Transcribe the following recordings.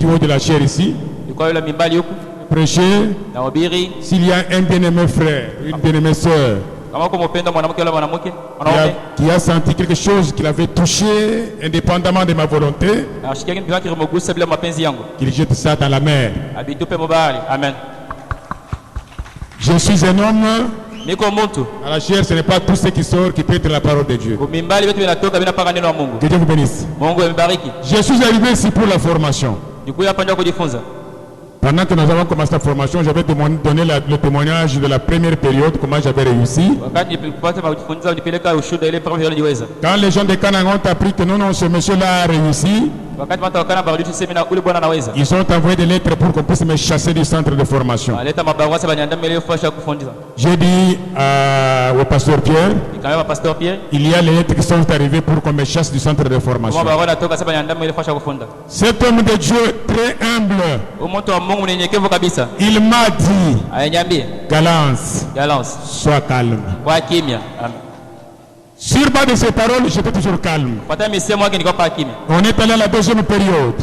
du haut de la chair ici, prêcher. S'il y a un bien-aimé frère, une bien-aimée sœur, qui a senti quelque chose qui l'avait touché indépendamment de ma volonté, qu'il jette ça dans la mer. Amen. Je suis un homme. À la chair, ce n'est pas tout ce qui sort qui peut être la parole de Dieu. Que Dieu vous bénisse. Je suis arrivé ici pour la formation. Pendant que nous avons commencé la formation, j'avais donné le témoignage de la première période, comment j'avais réussi. Quand les gens de Canaan ont appris que non, ce monsieur-là a réussi, ils ont envoyé des lettres pour qu'on puisse me chasser du centre de formation. J'ai dit au pasteur Pierre, il y a les lettres qui sont arrivées pour qu'on me chasse du centre de formation. Cet homme de Dieu très humble, il m'a dit, Galance, sois calme. Sur bas de ces paroles, j'étais toujours calme. On est allé à la deuxième période.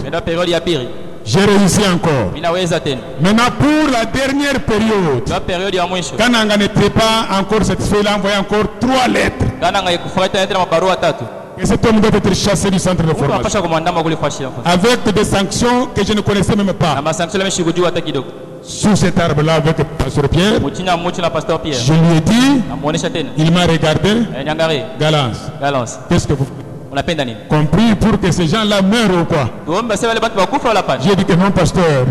J'ai réussi encore. Maintenant, pour la dernière période, quand Nanga n'était pas encore satisfait, il a envoyé encore 3 lettres. Et cet homme doit être chassé du centre de formation. Avec des sanctions que je ne connaissais même pas. Sous cet arbre-là avec Pasteur Pierre, je lui ai dit, il m'a regardé, Galance, qu'est-ce que vous compris pour que ces gens-là meurent ou quoi? J'ai dit que non, pasteur.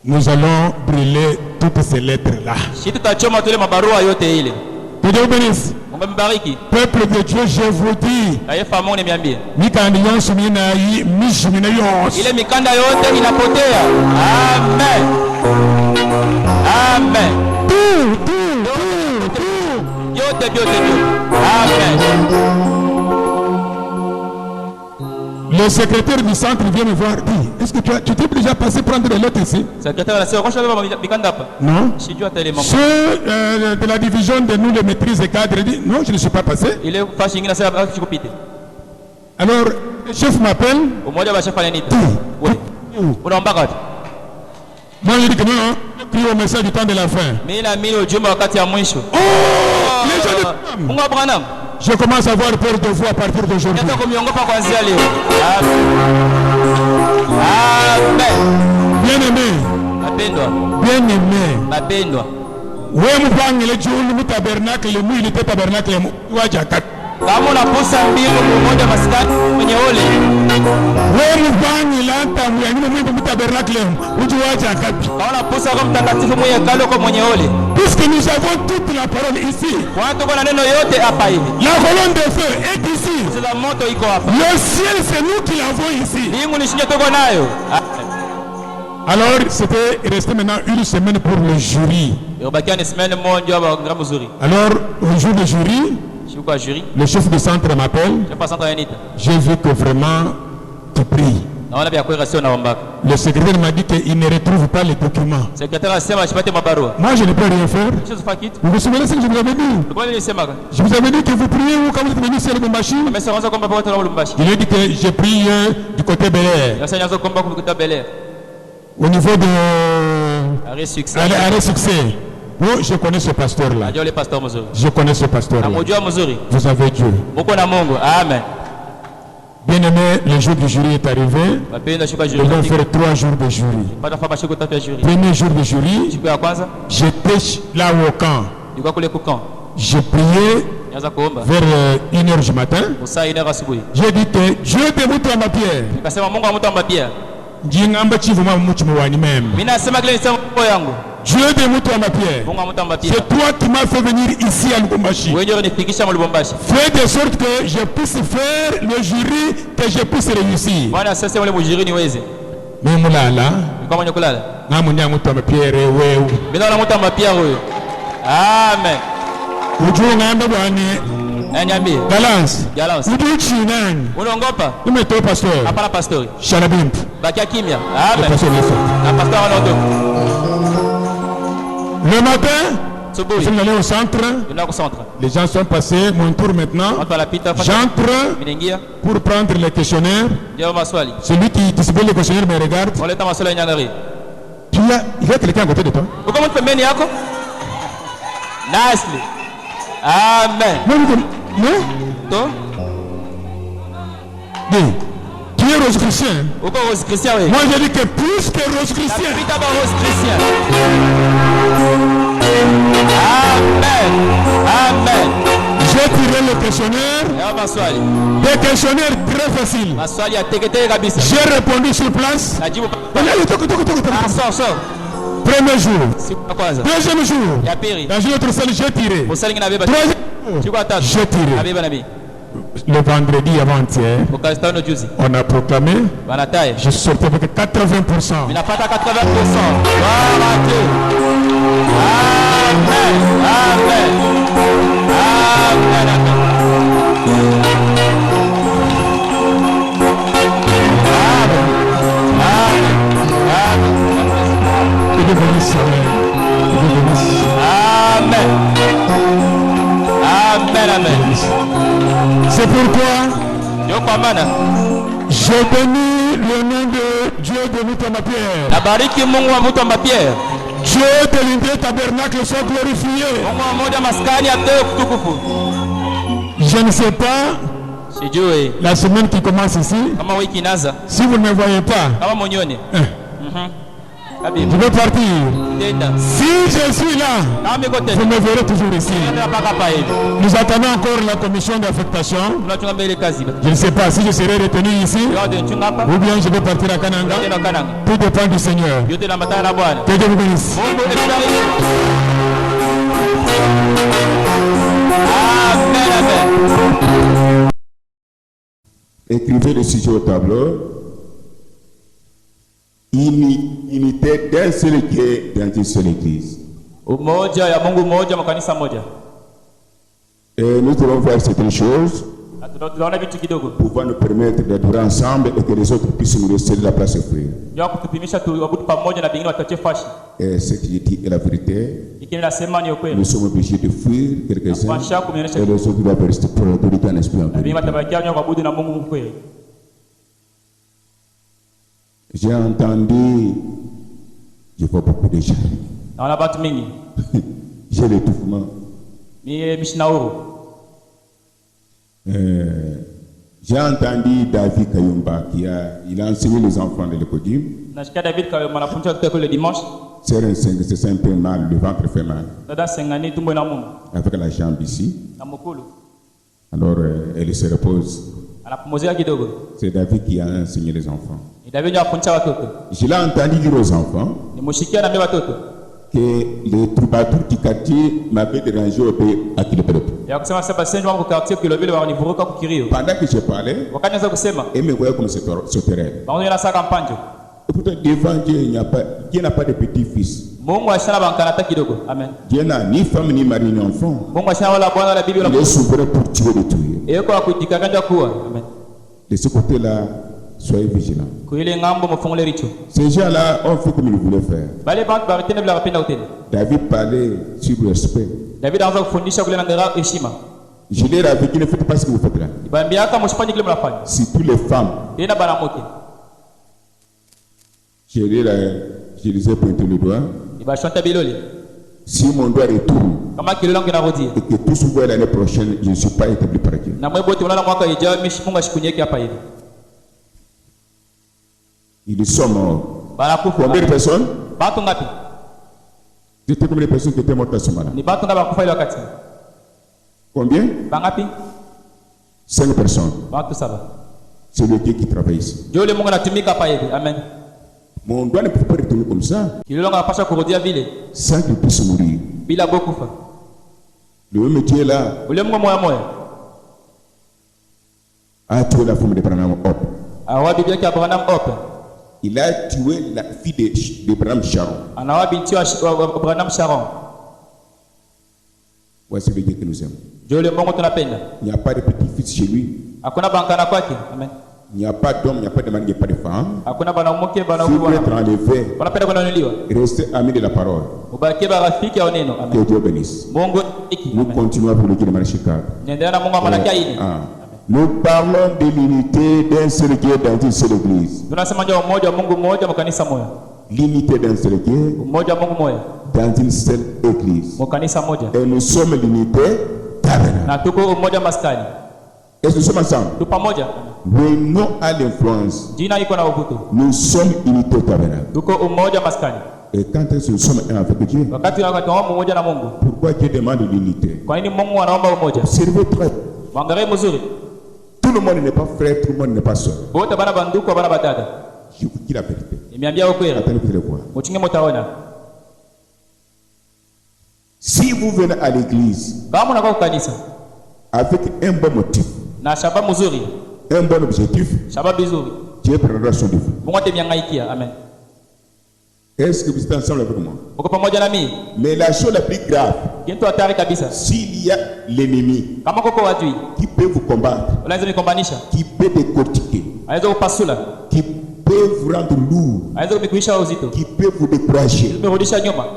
Nous allons brûler toutes ces lettres-là. Que Dieu vous bénisse. Peuple de Dieu, je vous dis, ile mikanda yote inapotea. Amen. Amen. Yote. Amen. Le secrétaire du centre vient me voir, dit, est-ce que tu t'es déjà passé prendre les lettres ici? Non. Ceux de la division de nous, les maîtrises et cadres, dit, non, je ne suis pas passé. Alors, le chef m'appelle. Moi, je dis que non, prie au message du temps de la fin. Oh, les gens de femmes. Je commence à avoir peur de vous à partir d'aujourd'hui. Bien-aimé. Oui, nous parlons de le tabernacle, le mou, il était tabernacle, le mou, kama unaposa mbili mmoja maskani mwenye ole wewe mfanye lanta mwingine mwimbo mtabernacle ujiwacha akapi kama unaposa kwa mtakatifu mwenye kalo kwa mwenye ole puisque nous avons toute la parole ici kwa tuko na neno yote hapa hivi la colonne de feu est ici la moto iko hapa le ciel c'est nous qui l'avons ici mbingu ni shinyo tuko nayo. Alors c'était resté maintenant une semaine pour le jury. Alors au jour du jury, le chef de centre m'appelle. J'ai vu que vraiment tu pries. Le secrétaire m'a dit qu'il ne retrouve pas les documents. Moi je ne peux rien faire. Vous vous souvenez ce que je vous avais dit? Je vous avais dit que vous priez où quand vous êtes venu sur Lubumbashi? Il a dit que j'ai prié du côté Bel Air. Au niveau de Arrêt Succès. Oh, je connais ce pasteur-là. Je connais ce pasteur-là. Vous avez Dieu. Amen. Bien aimé, le jour du jury est arrivé. Nous allons faire 3 jours de jury. Premier jour de jury, j'étais là au camp. J'ai prié vers 1h du matin. J'ai dit que Dieu te montre ma pierre. Dieu de ma pierre. C'est toi qui m'as fait venir ici à Lubumbashi. Fais de sorte que je puisse faire le jury, que je puisse réussir. Mais moulala. Amen. Galance. Unongopa? Pasteur. Hapana pastori. Shalabimp. Bakia kimya. Amen. Le matin, Je vais aller au centre. Les gens sont passés. Mon tour maintenant. J'entre pour prendre les questionnaires. Celui qui distribue les questionnaires me regarde. Il y a quelqu'un à côté de toi. Nicely. Amen. Non? Tu es rose-chrétien. Moi je dis que plus que rose-chrétien. Amen. Amen. J'ai tiré le questionnaire. Des questionnaires très faciles. J'ai répondu sur place. Premier jour. Deuxième jour. Dans une autre salle, j'ai tiré. Troisième jour, j'ai tiré. Le vendredi avant-hier, on a proclamé. Je suis sorti avec 80%. Amen. Amen. C'est pourquoi je bénis le nom de Dieu de Mutomba-Pierre. Dieu de l'Indé Tabernacle soit glorifié. Je ne sais pas la semaine qui commence ici. Si vous ne me voyez pas, je vais partir. Si je suis là, vous me verrez toujours ici. Nous attendons encore la commission d'affectation. Je ne sais pas si je serai retenu ici ou bien je vais partir à Kananga. Tout dépend du Seigneur. Que Dieu vous bénisse. Écrivez le sujet au tableau. Unité d'un seul Dieu dans une seule église. Et nous allons voir certaines choses pour nous permettre d'être ensemble et que les autres puissent nous laisser de la place à fuir. Et ce que je dis est la vérité. Nous sommes obligés de fuir quelques-uns et les autres doivent rester pour l'autorité en esprit en vérité. J'ai entendu, je vois beaucoup de gens. J'ai l'étouffement. J'ai entendu David Kayumba il a enseigné les enfants de l'école. C'est simplement le ventre fait mal. Avec la jambe ici. Alors elle se repose. C'est David qui a enseigné les enfants. Je l'ai entendu dire aux enfants que les troubadours du quartier m'avaient dérangé au pays à Kilopelop. Pendant que je parlais, ils me voyaient comme ce terrain. Et pourtant, devant Dieu, Dieu n'a pas de petit-fils. Dieu n'a ni femme, ni mari, ni enfant. Il est souverain pour tuer et détruire. De ce côté-là, soyez vigilants. Ces gens-là ont fait comme ils voulaient faire. David parlait sur le respect. Je leur avais dit, ne faites pas ce que vous faites là. Si toutes les femmes, je les ai pointé le doigt. Si mon doigt retourne et que tout se voit l'année prochaine, je ne suis pas établi par Dieu. Ils sont morts. Combien de personnes? C'était combien de personnes qui étaient mortes à ce moment-là? Combien? 5 personnes. C'est le Dieu qui travaille ici. Mon doigt ne peut pas retourner comme ça sans qu'il puisse mourir. Le même Dieu là a tué la femme de Branham Hop. Il a tué la fille de Branham Sharon. Voici le Dieu que nous aimons. Il n'y a pas de petit-fils chez lui. Il n'y a pas d'homme, il n'y a pas de mari, il n'y a pas de femme. Si vous pouvez être enlevé, restez amis de la parole. Que Dieu bénisse. Nous continuons pour le dire de Chicago. Nous parlons de l'unité d'un seul Dieu dans une seule église. L'unité d'un seul Dieu dans une seule église. Et nous sommes l'unité tabernacle. Est-ce que nous sommes ensemble? Le nom a l'influence. Nous sommes unité tabernacle. Et quand est-ce que nous sommes un avec Dieu? Pourquoi Dieu demande l'unité? Observez très. Tout le monde n'est pas frère, tout le monde n'est pas soeur. Je vous dis la vérité. Attendez, vous allez voir. Si vous venez à l'église avec un bon motif, un bon objectif, Dieu prendra son défi. Est-ce que vous êtes ensemble avec moi? Mais la chose la plus grave, s'il y a l'ennemi qui peut vous combattre, qui peut décortiquer, qui peut vous rendre lourd, qui peut vous décourager,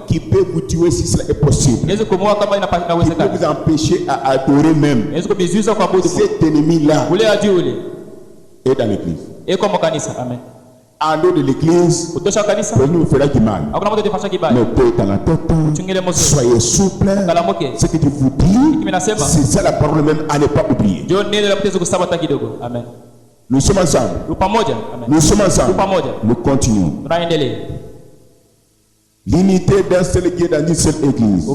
qui peut vous tuer si cela est possible, qui peut vous empêcher à adorer même, cet ennemi-là est dans l'église. En dehors de l'église, pour nous faire du mal. Mais dans la tête, soyez souple. Ce que je vous dis, c'est ça la parole même à ne pas oublier. Nous sommes ensemble. Nous sommes ensemble. Nous continuons. L'unité d'un seul Dieu dans une seule église.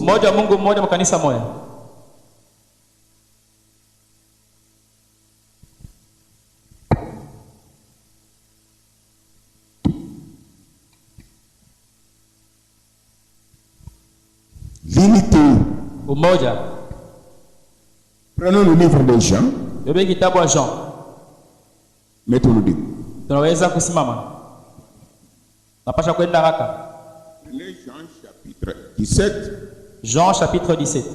L'unité. Prenons le livre de Jean. Mettons-le debout. Prenez Jean chapitre 17. Jean chapitre 17. Je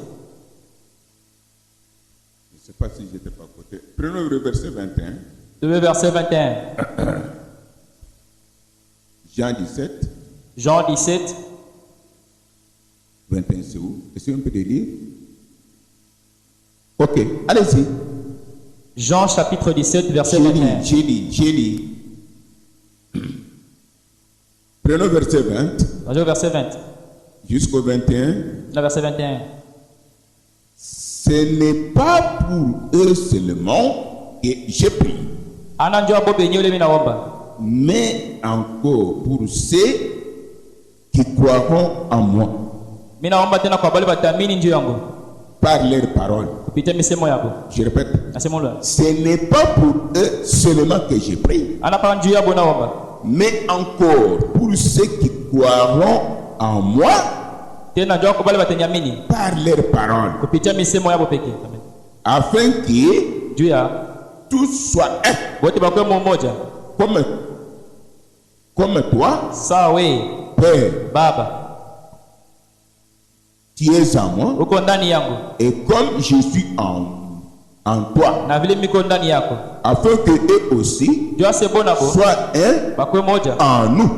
ne sais pas si j'étais pas à côté. Prenons le verset 21. Le verset 21. Jean 17. Jean 17. 21, c'est où? Est-ce qu'on peut le lire? Ok, allez-y. Jean chapitre 17, verset 21. J'ai lu. Prenons verset 20. Verset 20. Jusqu'au 21. Le verset 21. Ce n'est pas pour eux seulement que j'ai prié, mais encore pour ceux qui croiront en moi par leurs paroles. Je répète, ce n'est pas pour eux seulement que j'ai prié, mais encore pour ceux qui croiront en moi par leurs paroles, afin que tous soient un, comme toi, Père, tu es en moi, et comme je suis en toi, afin que eux aussi soient un en nous,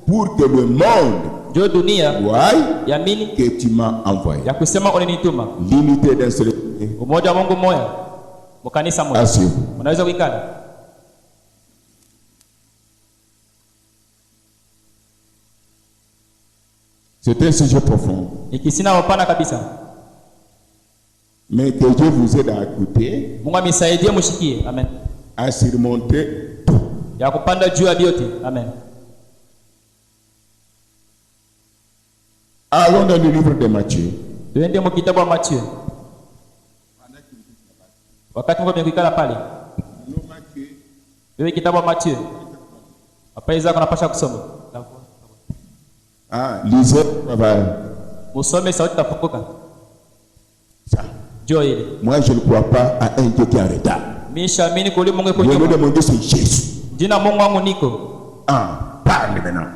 pour que le monde voie que tu m'as envoyé. L'unité d'un seul. Asseyez-vous. C'est un sujet profond. Mais que Dieu vous aide à écouter, à surmonter tout. Allons dans le livre de Matthieu. Lisez. Moi, je ne crois pas à un Dieu qui est en retard. Le nom de mon Dieu, c'est Jésus. Parle maintenant.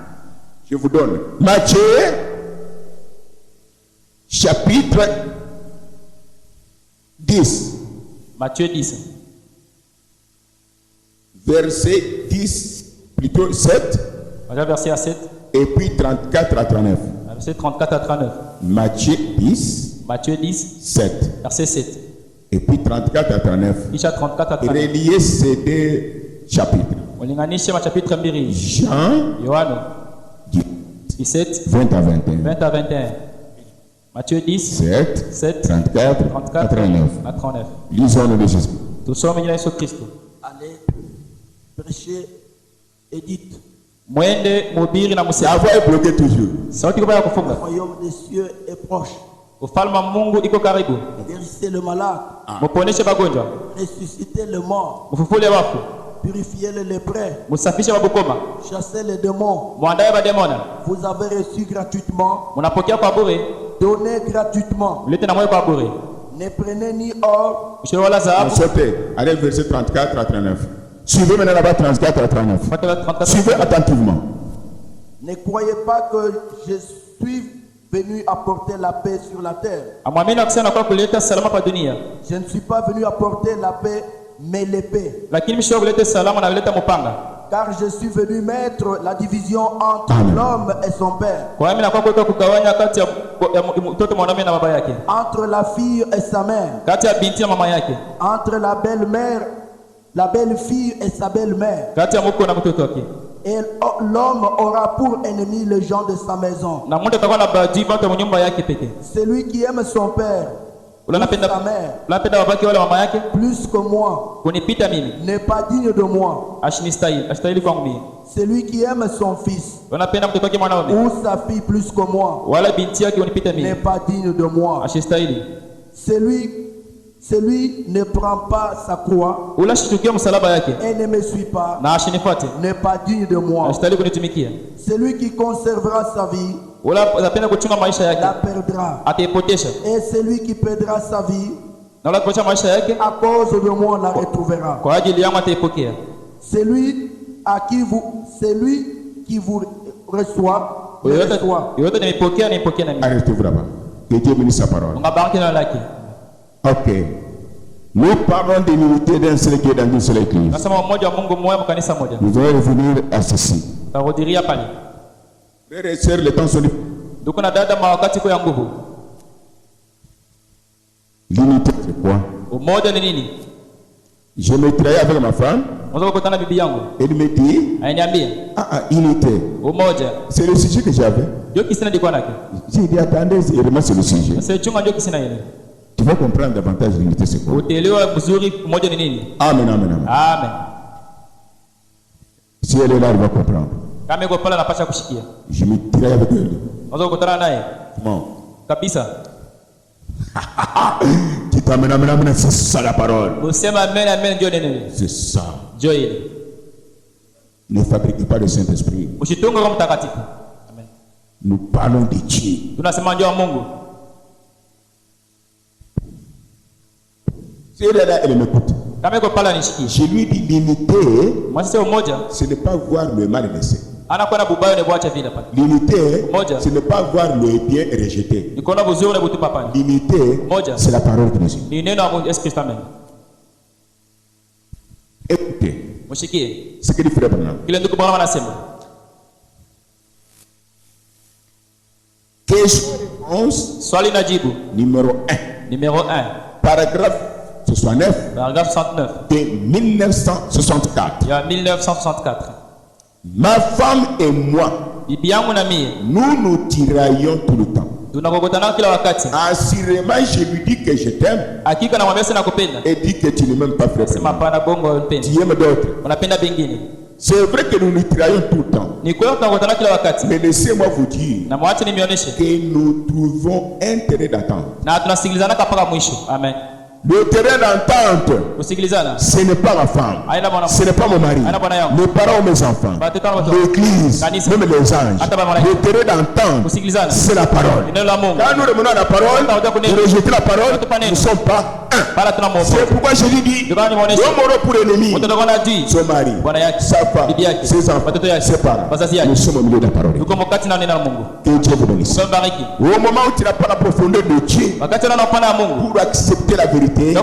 Je vous donne Matthieu, chapitre 10. Matthieu 10. verset 10, plutôt 7. Verset 7. Et puis 34 à 39. Verset 34 à 39. Matthieu 10. Matthieu 10. 7. Verset 7. Et puis 34 à 39. 34 à 39. Reliez ces deux chapitres. Jean 17. 20 à 21. 20 à 21. Matthieu 10. 7. 34 à 39. Lisons le Jésus. Allez, prêchez et dites. La voix est bloquée toujours. Le royaume des cieux est proche. Guérissez le malade. Ressuscitez le mort. Purifiez les lépreux. Chassez les démons. Vous avez reçu gratuitement. Donnez gratuitement. Ne prenez ni or. Allez, verset 34 à 39. Suivez maintenant là-bas 34 à 39. Suivez attentivement. Ne croyez pas que je suis venu apporter la paix sur la terre. Je ne suis pas venu apporter la paix, mais l'épée. Car je suis venu mettre la division entre l'homme et son père, entre la fille et sa mère, entre la belle-fille et sa belle-mère. Et l'homme aura pour ennemi les gens de sa maison. Celui qui aime son père ou sa mère plus que moi n'est pas digne de moi. Celui qui aime son fils ou sa fille plus que moi n'est pas digne de moi. Celui ne prend pas sa croix et ne me suit pas n'est pas digne de moi. Celui qui conservera sa vie la perdra. Et celui qui perdra sa vie à cause de moi la retrouvera. Celui qui vous reçoit. Arrêtez-vous là-bas. Que Dieu bénisse sa parole. Ok. Nous parlons de l'unité d'un seul Dieu dans une seule église. Nous allons revenir à ceci. Frères et sœurs, les temps sont difficiles. L'unité, c'est quoi? Je me travaille avec ma femme. Elle me dit, unité. C'est le sujet que j'avais. J'ai dit, attendez, vraiment c'est le sujet. Tu vas comprendre davantage l'unité, c'est quoi? Amen, amen, amen. Si elle est là, elle va comprendre. Je me dirai avec elle. Bon. Tu t'amènes, amen, amen, c'est ça la parole. C'est ça. Ne fabriquez pas le Saint-Esprit. Nous parlons de Dieu. Si elle est là, elle m'écoute. Je lui dis l'unité, ce n'est pas voir le mal laissé. L'unité, ce n'est pas voir le bien rejeté. L'unité, c'est la parole de Dieu. Écoutez, ce que dit Frère Branham. Question réponse numéro 1. Paragraphe 69. Paragraphe 69. De 1964. Ma femme et moi, nous nous tiraillons tout le temps. Assurément, je lui dis que je t'aime. Et dit que tu ne m'aimes pas, frère. Tu aimes d'autres. C'est vrai que nous nous tiraillons tout le temps. Mais laissez-moi vous dire que nous trouvons un terrain d'attente. Amen. Le terrain d'entente, ce n'est pas ma femme, ce n'est pas mon mari, mes parents ou mes enfants, l'église, même les anges. Le terrain d'entente, c'est la parole. Quand nous revenons à la parole, nous rejetons la parole, nous ne sommes pas un. C'est pourquoi Jésus dit, l'homme aura pour ennemi son mari, sa femme, ses enfants, ses parents. Nous sommes au milieu de la parole. Que Dieu vous bénisse. Au moment où tu n'as pas la profondeur de Dieu pour accepter la vérité, le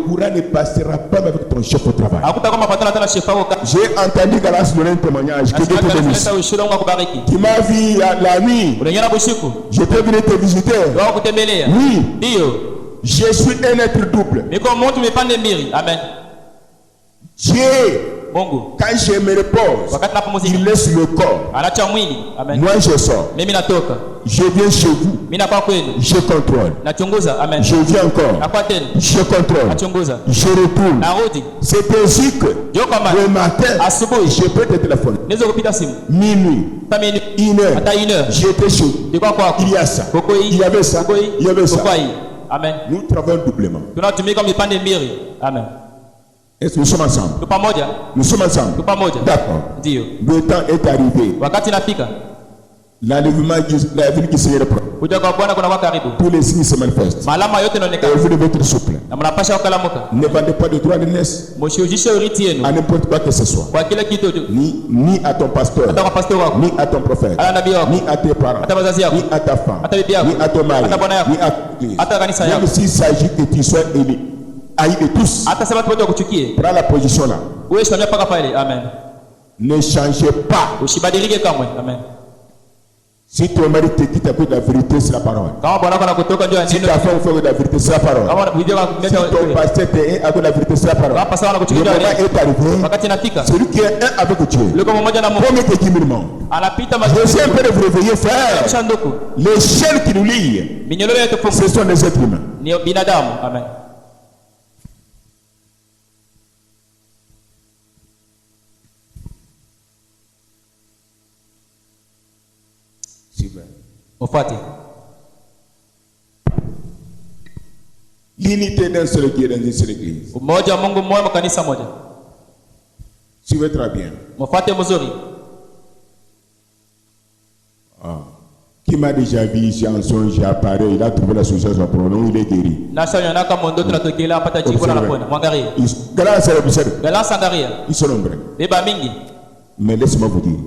courant ne passera pas avec ton chef au travail. J'ai entendu Galas donner un témoignage. Que Dieu te bénisse. Tu m'as vu la nuit. J'étais venu te visiter. Oui. Je suis un être double. Amen. Dieu, quand je me repose, il laisse le corps. Moi je sors. Je viens chez vous. Je contrôle. Je viens encore. Je contrôle. Je retourne. C'est ainsi que le matin, je peux te téléphoner. Minuit, 1h, j'étais chez vous. Il y a ça. Il y avait ça. Il y avait ça. Amen. Nous travaillons doublement. Amen. Est-ce que nous sommes ensemble? Nous sommes ensemble. D'accord. Le temps est arrivé. L'enlèvement du Seigneur est propre. Tous les signes se manifestent. Et vous devez être souple. Ne vendez pas de droit de naissance à n'importe quoi que ce soit. Ni à ton pasteur, ni à ton prophète, ni à tes parents, ni à ta femme, ni à ton mari, ni à l'église. Même s'il s'agit que tu sois élu, haï de tous, prends la position là. Ne changez pas. Si ton mari te dit de la vérité, c'est la parole. Si ta femme fait de la vérité, c'est la parole. Si ton pasteur te dit de la vérité, c'est la parole. Le moment est arrivé. Celui qui est un avec Dieu. Premier que 10 000 morts. J'essaie un peu de vous réveiller, frère. Les chaînes qui nous lient, ce sont des êtres humains. Amen. L'unité d'un seul Dieu dans une seule église. Suivez très bien. Qui m'a déjà vu ici en songe, j'ai apparu, il a trouvé la solution à son problème, il est guéri. Ils sont nombreux. Mais laisse-moi vous dire.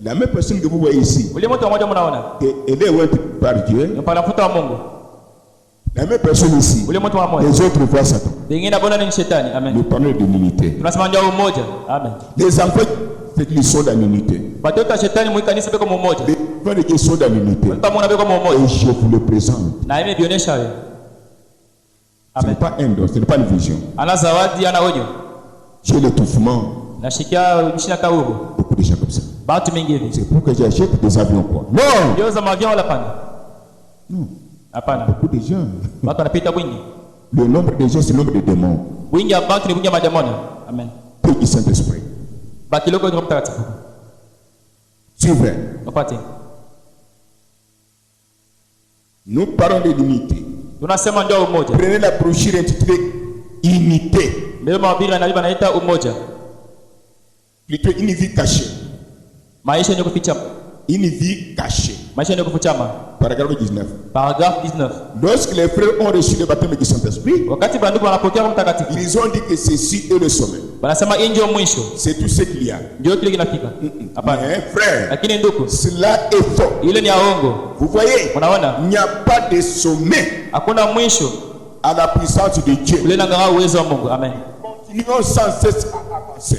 La même personne que vous voyez ici, elle est ouée par Dieu. La même personne ici, les autres voient Satan. Nous parlons de l'unité. Les enfants, c'est qu'ils sont dans l'unité. Les enfants sont dans l'unité. Et je vous le présente. Ce n'est pas un don, ce n'est pas une vision. J'ai l'étouffement. Beaucoup de gens comme ça. C'est pour que j'achète des avions quoi. Non. Non. Beaucoup de gens. Le nombre de gens, c'est le nombre de démons. Amen. Peu du Saint-Esprit. Suivez. Nous parlons de l'unité. Prenez la brochure intitulée Unité. Plutôt une vie cachée. Une vie cachée. Paragraphe 19. Lorsque les frères ont reçu le baptême du Saint-Esprit, ils ont dit que ceci est le sommet. C'est tout ce qu'il y a. Mais frère, cela est faux. Vous voyez, il n'y a pas de sommet à la puissance de Dieu. Continuons sans cesse à avancer.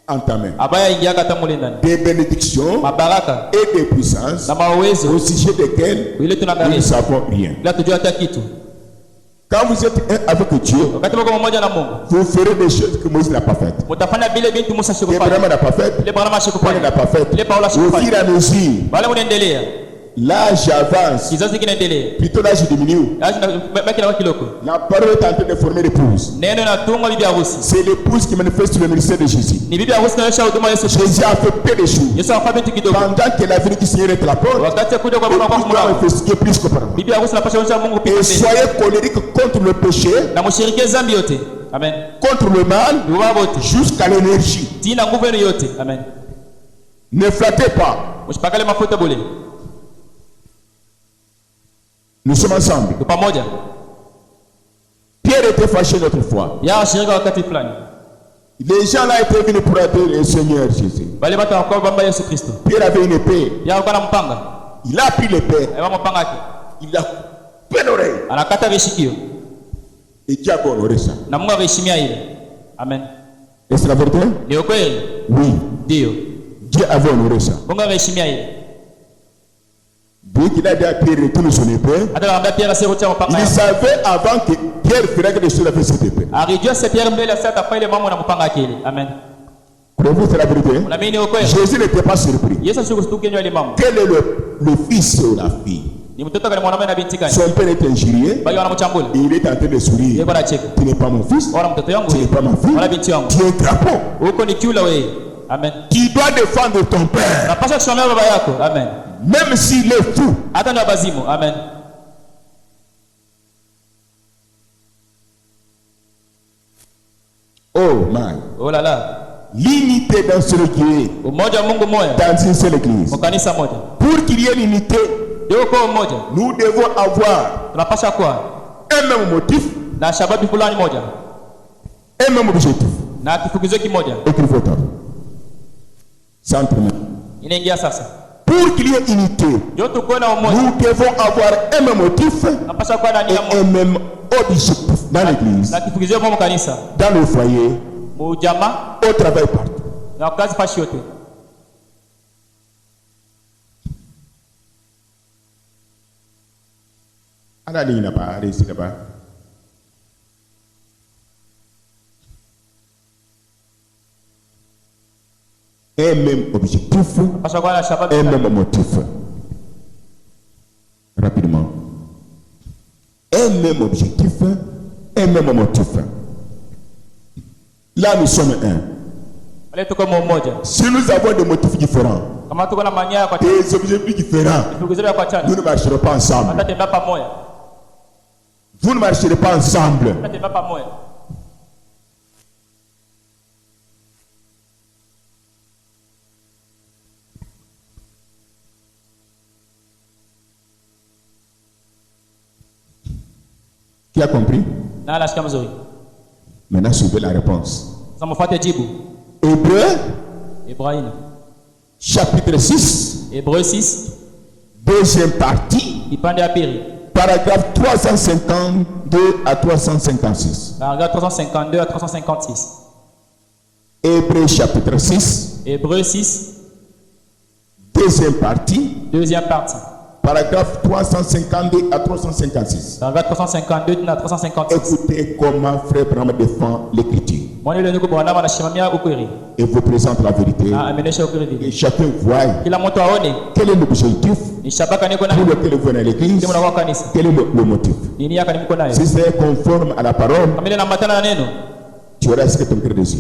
Entamé. Des bénédictions et des puissances au sujet desquelles nous ne savons rien. Quand vous êtes un avec Dieu, vous ferez des choses que Moïse n'a pas faites. Abraham n'a pas faites. Paul n'a pas faites. Au fur et à mesure, l'âge avance, plutôt l'âge diminue. La parole est en train de former l'épouse. C'est l'épouse qui manifeste le ministère de Jésus. Jésus a fait peu de choses. Pendant que la vie du Seigneur est à la porte, l'épouse doit investiguer plus qu'auparavant. Et soyez colériques contre le péché, contre le mal, jusqu'à l'énergie. Ne flattez pas. Usipakale mafuta bure. Nous sommes ensemble. Tuko pamoja. Pierre était fâché l'autre fois. Ya shirika wakati fulani. Les gens là étaient venus pour adorer le Seigneur Jésus. Bali watu wako bamba Yesu Kristo. Pierre avait une épée. Ya uko na mpanga. Il a pris l'épée. Eba mpanga yake. Il a coupé l'oreille. Anakata vishikio. Et Dieu a honoré ça. Na Mungu ameheshimia ile. Amen. Est-ce la vérité? Ni ukweli? Oui. Ndio. Dieu avait honoré ça. Mungu ameheshimia ile. Dès qu'il a dit à Pierre retourne son épée, il savait avant que Pierre ferait quelque chose avec cette épée. Croyez-vous c'est la vérité? Jésus n'était pas surpris. Quel est le fils ou la fille? Son père est injurié. Il est en train de sourire. Tu n'es pas mon fils. Tu n'es pas ma fille. Tu es un crapaud. Amen. Tu dois défendre ton père. Amen. Même s'il est fou. Amen. Oh my. Oh là là. L'unité dans ce lieu. Dans une seule église. Pour qu'il y ait l'unité, nous devons avoir un même motif, un même objectif. Et qu'il faut avoir. Simplement. Pour qu'il y ait unité, nous devons avoir un même motif et un même objectif dans l'église, dans le foyer, au travail, partout. À la ligne là-bas, allez ici là-bas. Un même objectif, un même motif. Rapidement. Un même objectif, un même motif. Là, nous sommes un. Si nous avons des motifs différents, des objectifs différents, nous ne marcherons pas ensemble. Vous ne marcherez pas ensemble. Qui a compris? Maintenant, suivez la réponse. Hébreu, chapitre 6, Hébreu 6, deuxième partie, paragraphe 352 à 356. Paragraphe 352 à 356. Hébreu chapitre 6, Hébreu 6, deuxième partie, paragraphe 352 à 356. Paragraphe 352 à 356. Écoutez comment Frère Branham défend l'écriture. Et vous présente la vérité. Et chacun voit quel est l'objectif pour lequel vous venez à l'église. Quel est le motif. Si c'est conforme à la parole, tu auras ce que ton cœur désire.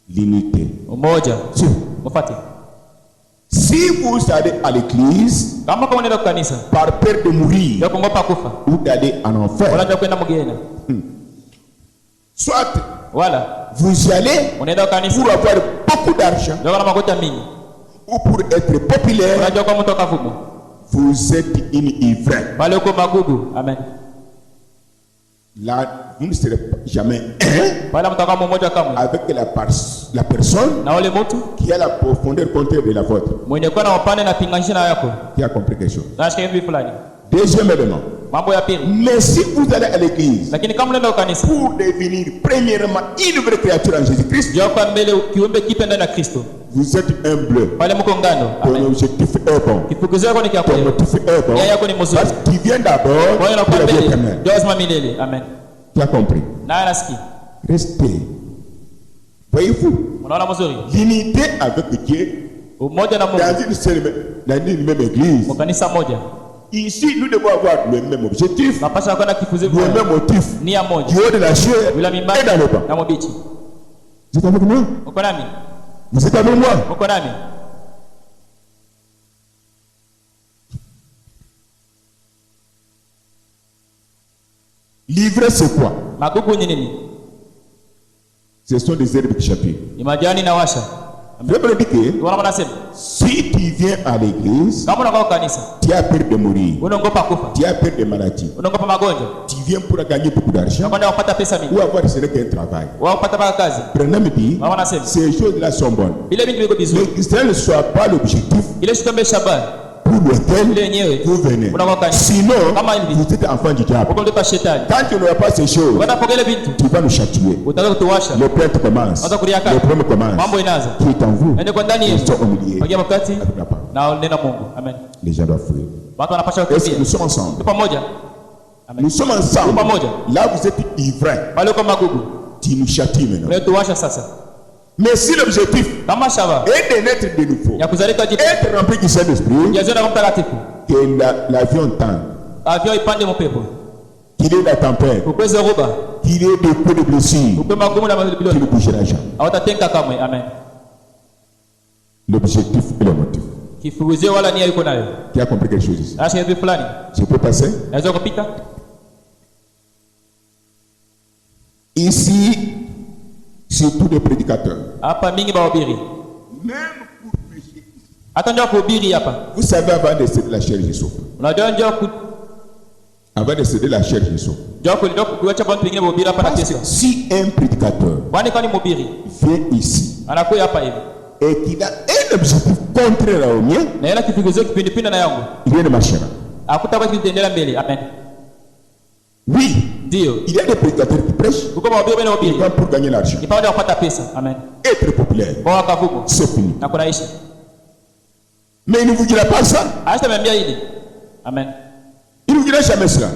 L'unité. Si vous allez à l'église par peur de mourir ou d'aller en enfer, soit vous y allez pour avoir beaucoup d'argent ou pour être populaire, vous êtes une ivraie. Là, vous ne serez jamais un avec la personne qui a la profondeur contraire de la vôtre. Qui a compris quelque chose. Deuxième élément. Mais si vous allez à l'église pour devenir premièrement une vraie créature en Jésus-Christ, vous êtes humble. Ton objectif est bon. Ton motif est bon. Parce qu'il vient d'abord pour la vie éternelle. Tu as compris? Restez. Voyez-vous? L'unité avec Dieu dans une même église. Ici, nous devons avoir le même objectif, le même motif, du haut de la chair et dans le bas. Vous êtes avec moi? Vous êtes avec moi? Livrer, c'est quoi? Ce sont des herbes qui chapillent. Si tu viens à l'église, tu as peur de mourir, tu as peur de maladie, tu viens pour gagner beaucoup d'argent ou avoir un travail. Branham dit, ces choses-là sont bonnes. Mais cela ne soit pas l'objectif pour lequel vous venez. Sinon, vous êtes enfant du diable. Quand tu n'auras pas ces choses, tu vas nous châtier. Le plainte commence. Le problème commence. Qui est en vous? Ils sont au milieu avec la parole. Les gens doivent fuir. Est-ce que nous sommes ensemble? Nous sommes ensemble. Là, vous êtes ivraie. Tu nous châties maintenant. Mais si l'objectif est de naître de nouveau, être rempli du Saint-Esprit, que l'avion tente, qu'il ait la tempête, qu'il ait des coups de blessure, qu'il ne bougera jamais. L'objectif et le motif. Qui a compris quelque chose ici? Je peux passer? Ici, surtout des prédicateurs. Même pour pécher. Vous savez, avant de céder la chair, je souffre. Avant de céder la chair, je souffre. Parce que si un prédicateur vient ici et qu'il a un objectif contraire au mien, il ne marchera. Oui, il y a des prédicateurs qui prêchent pour gagner l'argent. Être populaire, c'est fini. Mais il ne vous dira pas ça. Il ne vous dira jamais cela.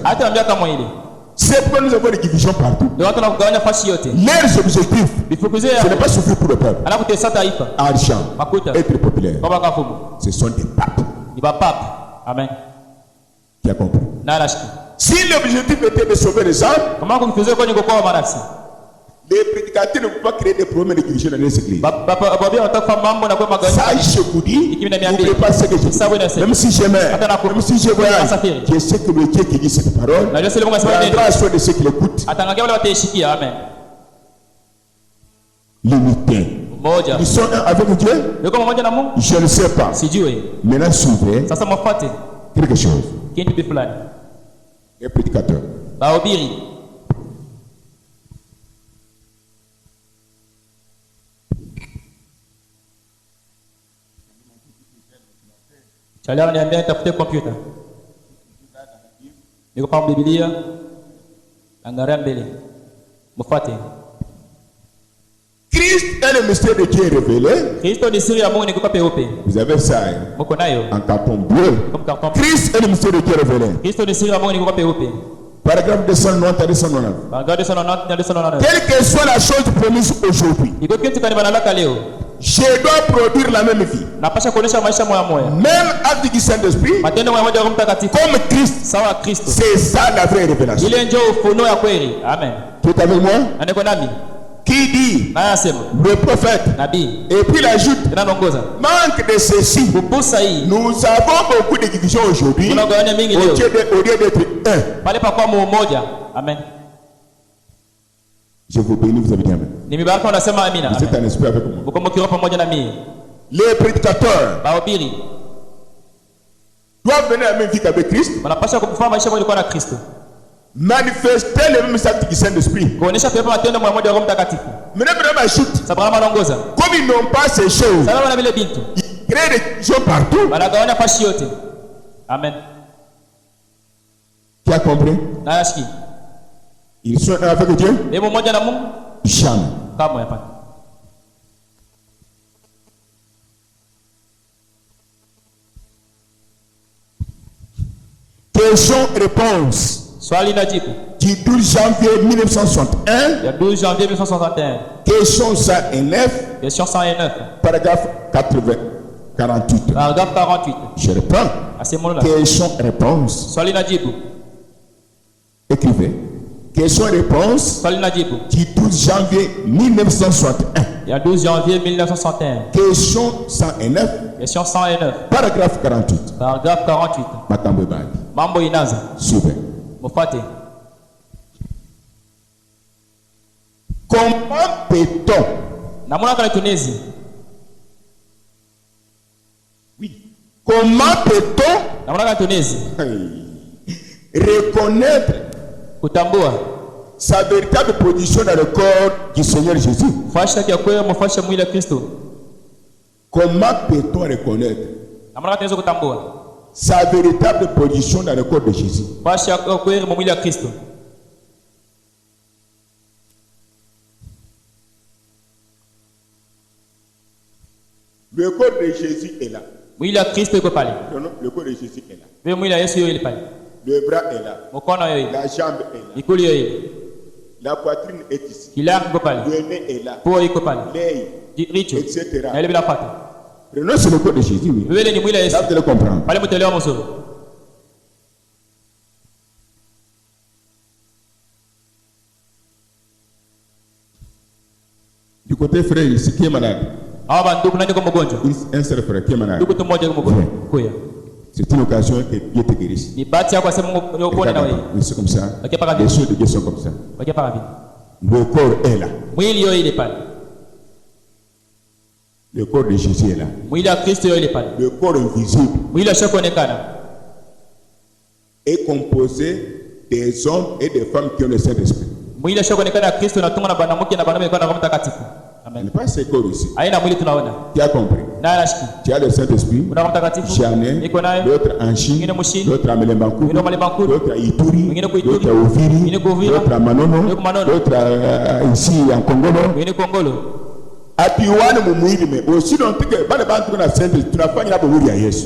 C'est pourquoi nous avons des divisions partout. Leurs objectifs, ce n'est pas souffrir pour le peuple. Argent, être populaire. Ce sont des papes. Amen. Qui a compris? Si l'objectif était de sauver les âmes, les prédicateurs ne peuvent pas créer des problèmes de division dans les églises. Ça, je vous dis, n'oubliez pas ce que je dis. Même si j'aimais, même si je voyage, je sais que le Dieu qui dit cette parole, prendra à soin de ceux qui l'écoutent. Limité. Ils sont un avec Dieu. Je ne sais pas. Maintenant, souvent, quelque chose. Les prédicateurs. Niambia nitafute kompyuta. Niko pa Biblia. Angalia mbele. Mfuate. Christ est le mystère de Dieu révélé. Kristo ni siri ya Mungu niko peupe. Vous avez ça. Mko nayo. En carton bleu. Christ est le mystère de Dieu révélé. Kristo ni siri ya Mungu niko peupe. Paragraphe 290 à 290. Paragraphe 290 à 290. Quelle que soit la chose promise aujourd'hui, je dois produire la même vie. Même acte du Saint-Esprit, comme Christ. C'est ça la vraie révélation. Amen. Tu es avec moi? Qui dit le prophète et puis l'ajoute manque de ceci. Nous avons beaucoup de divisions aujourd'hui au lieu d'être un. Amen. Je vous bénis, vous avez dit amen. Vous êtes un esprit avec moi. Les prédicateurs doivent venir à la même vie qu'avec Christ. Manifester le même acte du Saint-Esprit. Maintenant, ajoute, comme ils n'ont pas ces choses, ils créent des choses partout. Amen. Tu as compris? Ils sont avec Dieu? Jamais. Question-réponse. Du 12 janvier 1961. Le 12 janvier 1961. Question 109. Question 109. Paragraphe 48. Paragraphe 48. Je reprends. Question-réponse. Écrivez. Question-réponse. Du 12 janvier 1961. Le 12 janvier 1961. Question 109. Question 109. Paragraphe 48. Paragraphe 48. Mambo inaza. Super. Mufate. Comment peut-on Oui. Comment peut-on reconnaître sa véritable position dans le corps du Seigneur Jésus? Comment peut-on reconnaître sa véritable position dans le corps de Jésus? Le corps de Jésus est là. Le corps de Jésus est là. Le bras est là. La jambe est là. La poitrine est ici. Le nez est là. L'œil, etc. Prenons sur le corps de Jésus. Oui. Là, vous allez comprendre. Du côté frère ici, qui est malade? Un seul frère qui est malade. C'est une occasion que Dieu te guérisse. C'est comme ça. Les choses de Dieu sont comme ça. Le corps est là. Le corps de Jésus est là. Le corps invisible est composé des hommes et des femmes qui ont le Saint-Esprit. Amen. N'est pas ce corps ici. Tu as compris. Tu as le Saint-Esprit. J'en ai. L'autre en Chine. L'autre à Melembankou. L'autre à Ituri. L'autre à Oviri. L'autre à Manono. L'autre ici en Congolo. Aussi longtemps que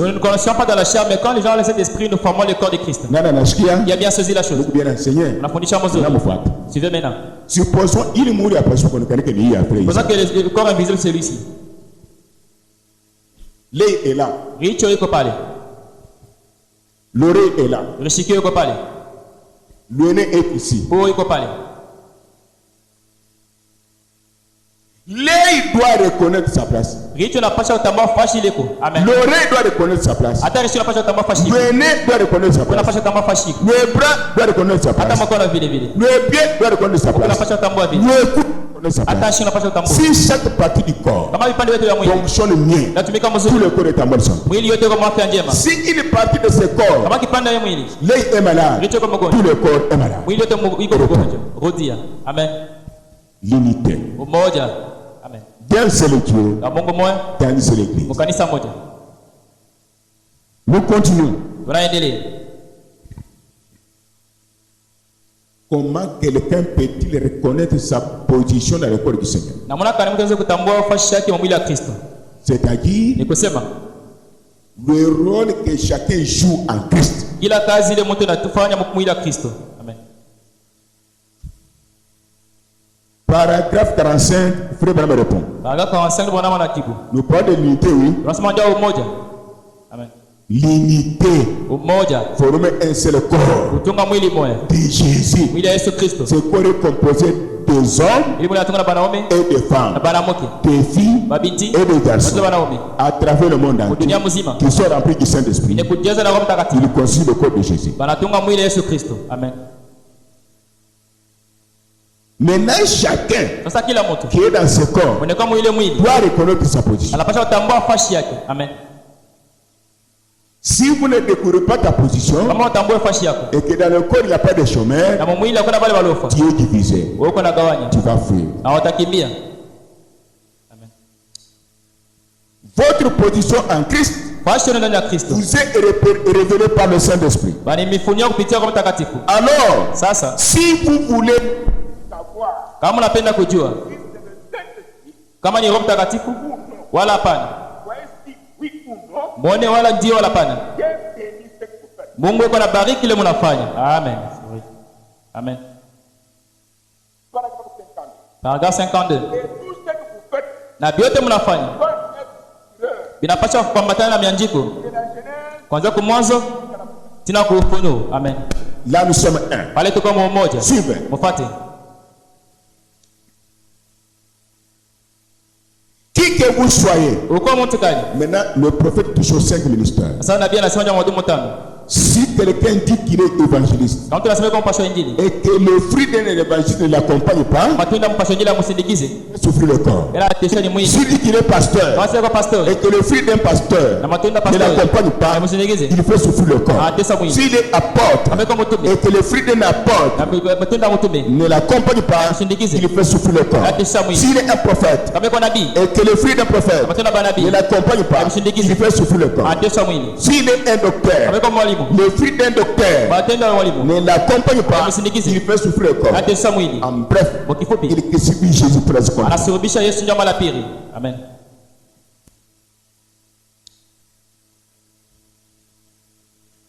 nous ne connaissons pas dans la chair, mais quand les gens ont le Saint-Esprit, nous formons le corps de Christ. Il a bien saisi la chose. On a fourni chaque chose. Suivez maintenant. Supposons qu'il mourit après ce qu'on connaît que le corps invisible, c'est celui-ci. L'œil est là. L'oreille est là. Le nez est ici. L'œil doit reconnaître sa place. L'oreille doit reconnaître sa place. Le nez doit reconnaître sa place. Le bras doit reconnaître sa place. Le pied doit reconnaître sa place. Le cou doit reconnaître sa place. Si chaque partie du corps fonctionne bien, tout le corps est en bonne santé. Si une partie de ce corps, l'œil est malade, tout le corps est malade. Amen. L'unité. D'un seul Dieu, dans une seule église. Nous continuons. Comment quelqu'un peut-il reconnaître sa position dans le corps du Seigneur? C'est-à-dire le rôle que chacun joue en Christ. Paragraphe 45, Frère Branham répond. Nous parlons de l'unité, oui. L'unité. Former un seul corps. De Jésus. Ce corps est composé des hommes et des femmes, des filles et des garçons à travers le monde entier qui sont remplis du Saint-Esprit. Ils constituent le corps de Jésus. Amen. Maintenant, chacun qui est dans ce corps doit reconnaître sa position. Amen. Si vous ne découvrez pas ta position et que dans le corps il n'y a pas de chômeur, tu es divisé. Tu vas fuir. Votre position en Christ vous est révélée par le Saint-Esprit. Alors, si vous voulez kama unapenda kujua kama ni Roho Mtakatifu wala hapana, muone wala ndio wala hapana. Mungu yuko anabariki ile mnafanya. Amen. Amen. Paragraphe 52. Na vyote mnafanya vinapaswa kupambatana na miandiko kwanza kwa mwanzo tena kwa Ufunuo. Amen. Là nous sommes un. Pale tuko mmoja. Suivez. Mfuate. Qui que vous soyez. Maintenant, le prophète touche aux 5 ministères. Si quelqu'un dit qu'il est évangéliste Quand tunasema kwa mpasho injili et que le fruit d'un évangéliste ne l'accompagne pas, matunda mpasho injili amusindikize souffrir le corps. ela atesha ni mwili. S'il dit qu'il est pasteur Quand c'est quoi pasteur et que le fruit d'un pasteur na matunda ne pasteur l'accompagne pas, amusindikize il fait souffrir le corps. atesa mwili. S'il est apôtre et que le fruit d'un apôtre Na matunda mutume ne l'accompagne pas, amusindikize il fait souffrir le corps. atesa mwili. S'il est un prophète Kama kwa nabii et que le fruit d'un prophète matunda ba nabii ne l'accompagne pas, il fait souffrir le corps. atesa mwili. S'il est un docteur, Kama kwa mwalimu le fruit d'un docteur matunda ya mwalimu ne l'accompagne pas, il fait souffrir le corps. atesa mwili. En bref, Kwa kifupi il subit Jésus presque. anasurubisha Yesu njama la pili. Amen.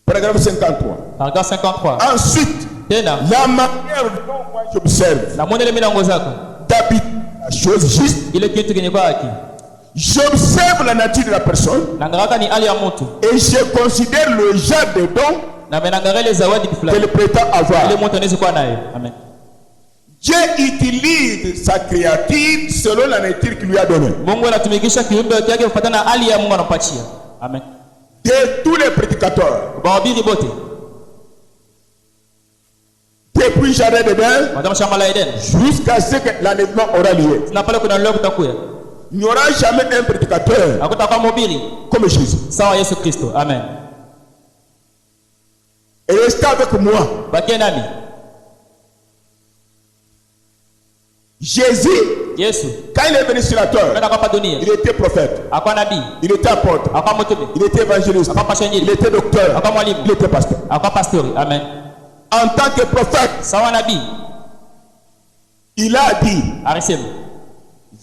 Paragraphe 53. Paragraphe 53. Ensuite, Tena la manière dont moi j'observe na mwone milango zako d'habiter la chose juste, ile kitu kenye kwa haki j'observe la nature de la personne nangaraka ni hali ya mtu et je considère le genre de don na menangalia ile zawadi fulani qu'elle prétend avoir. ile mtu anaweza kuwa nayo. Amen. Dieu utilise sa créature selon la nature qu'il lui a donnée. Mungu anatumikisha kiumbe chake kufuatana na hali ya Mungu anampatia. Amen. De tous les prédicateurs, Bahubiri bote depuis Jardin d'Éden madama shamba la Eden jusqu'à ce que l'enlèvement aura lieu, na pale kuna leo kutakuya il n'y aura jamais un prédicateur hakutakuwa mhubiri comme Jésus. sawa Yesu Kristo. Amen. Et restez avec moi. Bakie nami. Jésus, Yesu quand il est venu sur la terre, kana kwa dunia il était prophète, akwa nabii il était apôtre, akwa mtume il était évangéliste, akwa pasha il injili était docteur, akwa mwalimu il était pasteur. akwa pastori. Amen. En tant que prophète, Sawa nabii il a dit, alisema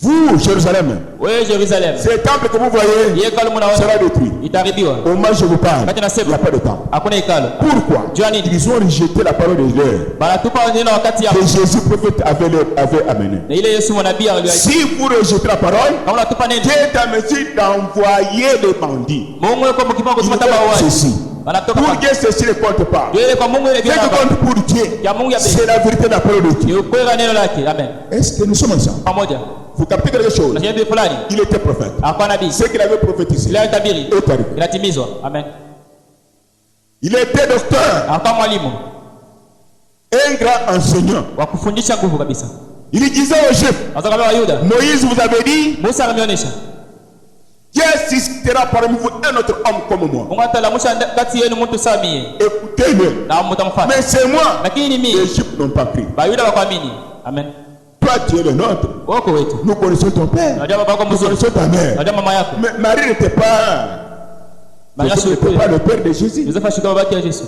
vous, Jérusalem, wewe Jerusalem ce temple que vous voyez hekalu mnaona sera détruit. itaharibiwa. Au moment où je vous parle, Wakati il n'y nasema a pas de temple. hakuna hekalu. Pourquoi? Jua nini? Ils ont rejeté la parole de Dieu Banatupa neno wakati ya que Jésus prophète avait amené. na ile Yesu mwanabii aliyoacha. Si vous rejetez la parole, Kama unatupa neno Dieu est en mesure d'envoyer les bandits. Mungu yuko mkipanga Il kusema fait taba wao. ceci. Wanatoka Pour kwa Dieu, ceci ne compte pas. ile kwa Mungu ile Ce qui bila compte pour Dieu, ya Mungu ya c'est la vérité de la parole de Dieu. ni ukweli neno lake. Amen. Est-ce que nous sommes ensemble? Pamoja. Vous captez quelque chose? Na jambo fulani Il était prophète. akwa nabii Ce qu'il avait prophétisé ile tabiri est arrivé. inatimizwa. Amen. Il était docteur, Akwa mwalimu un grand enseignant. wa kufundisha nguvu kabisa. Il disait aux Juifs, Sasa kama Wayuda Moïse vous avait dit, Musa ameonyesha Dieu suscitera parmi vous un autre homme comme moi. Mungu atalamusha kati yenu mtu samie Écoutez-le. na mtamfuata. Mais c'est moi. Lakini Les mimi Juifs n'ont pas cru. Bayuda wakuamini. Amen. Toi, tu es le nôtre. Wako wetu. Nous connaissons ton père. Unajua baba yako Nous mzuri. connaissons ta mère. Unajua mama yako. Mais Marie n'était pas, Maria n'était pas le père de Jésus. Joseph ashika babake ya Yesu.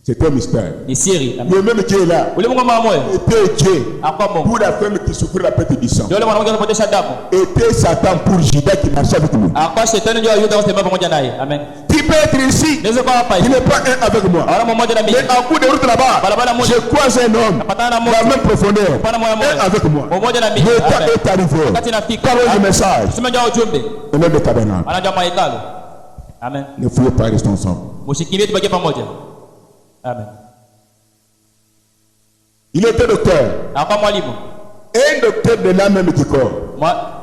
C'est un mystère. Ni siri. Le même Dieu est là. Ule Mungu mama moyo. Était Dieu Akwa Mungu. pour la femme qui souffrait la perte du sang. Ndio ule mwanamke anapotesha damu. Était Satan pour Judas qui marchait avec lui. Akwa shetani ndio Yuda wasema pamoja naye. Amen. Tu peux être ici. Naweza kwa hapa Il hivi. n'est pas un avec moi. Ahora mmoja na mimi. Mais en bout de route là-bas, Barabara moja. je croise un homme Napatana na de mmoja. la même profondeur. Pana moja Un moja. avec moi. Mmoja na mimi. Le temps Amen. est arrivé. Wakati nafika. Parole du message. Sema njoo ujumbe. Le nom de tabernacle. Anajua mahekalu. Amen. Ne fouillez pas, restons ensemble. Mushikilie tubaki pamoja. Amen. Il était docteur. Akwa mwalimu. Un docteur de l'âme même du corps.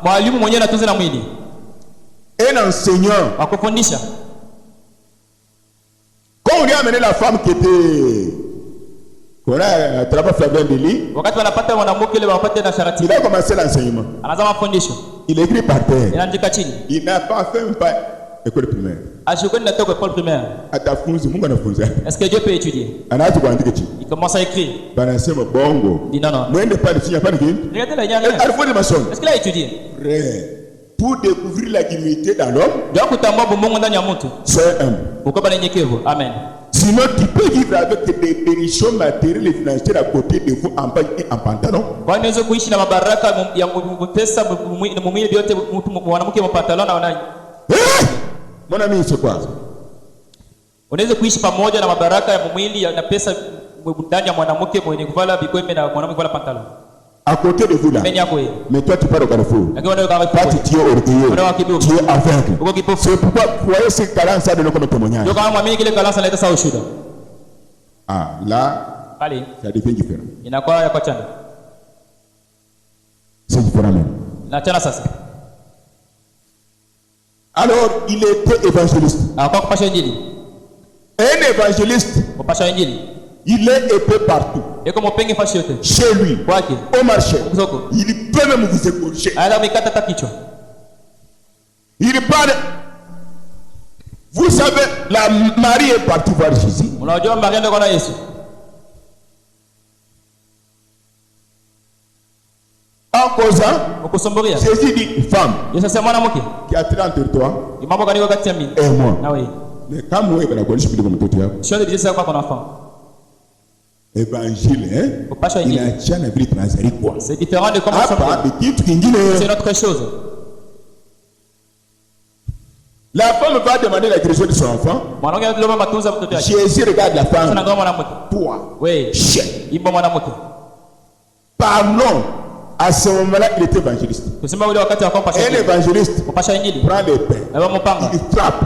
Mwalimu mwenyewe anatunza na mwili. Un enseignant. Akufundisha. Quand on lui a amené la femme qui était, qu'on a travaillé Flavien Deli, Wakati wanapata mwanamke ile wanapata na sharati. il a commencé l'enseignement. Anaanza mafundisho. Il écrit par terre. Inaandika chini. Il n'a pas fait même pas école primaire. Ashukoni natoka école primaire. Atafunzi Mungu anafunza. Est-ce que Dieu peut étudier? Anaanza kuandika chini. Il commence à écrire. Banasema bongo. Il dit non non. Mwende pale chini hapana kitu. Regardez là, il y a rien. Alifunza masomo. Est-ce qu'il a étudié? Frère, pour découvrir la dignité dans l'homme, Ndio kutambua Mungu ndani ya mtu. c'est un. Uko bana nyenyekevu. Amen. Sinon, tu peux vivre avec des bénédictions matérielles et financières à côté de vous en bague et en pantalon. Kwa nini unaweza kuishi na mabaraka ya pesa mwili vyote mwanamke mpatalo na wanaji? Mon ami, c'est quoi? Unaweza kuishi pamoja na mabaraka ya mwili na pesa ndani ya mwanamke mwenye kuvala bikwembe na mwanamke kuvala pantalo. À côté de vous là. Mais toi tu pars au Carrefour. Toi tu es orgueilleux. Tu es aveugle. C'est pourquoi croyez ce talent ça donne comme témoignage. Ah là, ça devient différent. C'est différent même. Alors il était évangéliste. Un évangéliste, il est épais partout. Chez lui, au marché, il peut même vous égorger. Il parle. Vous savez, la Marie est partie voir Jésus. En causant, Jésus dit, femme, qui a traité entre toi et moi. Mais quand moi, évangile, il a déjà la vie transférée quoi. C'est différent de comment c'est notre chose. La femme va demander la guérison de son enfant. Jésus regarde la femme. Toi, chien. Parlons. À ce moment-là, il était évangéliste. Un évangéliste prend les pains. Il frappe.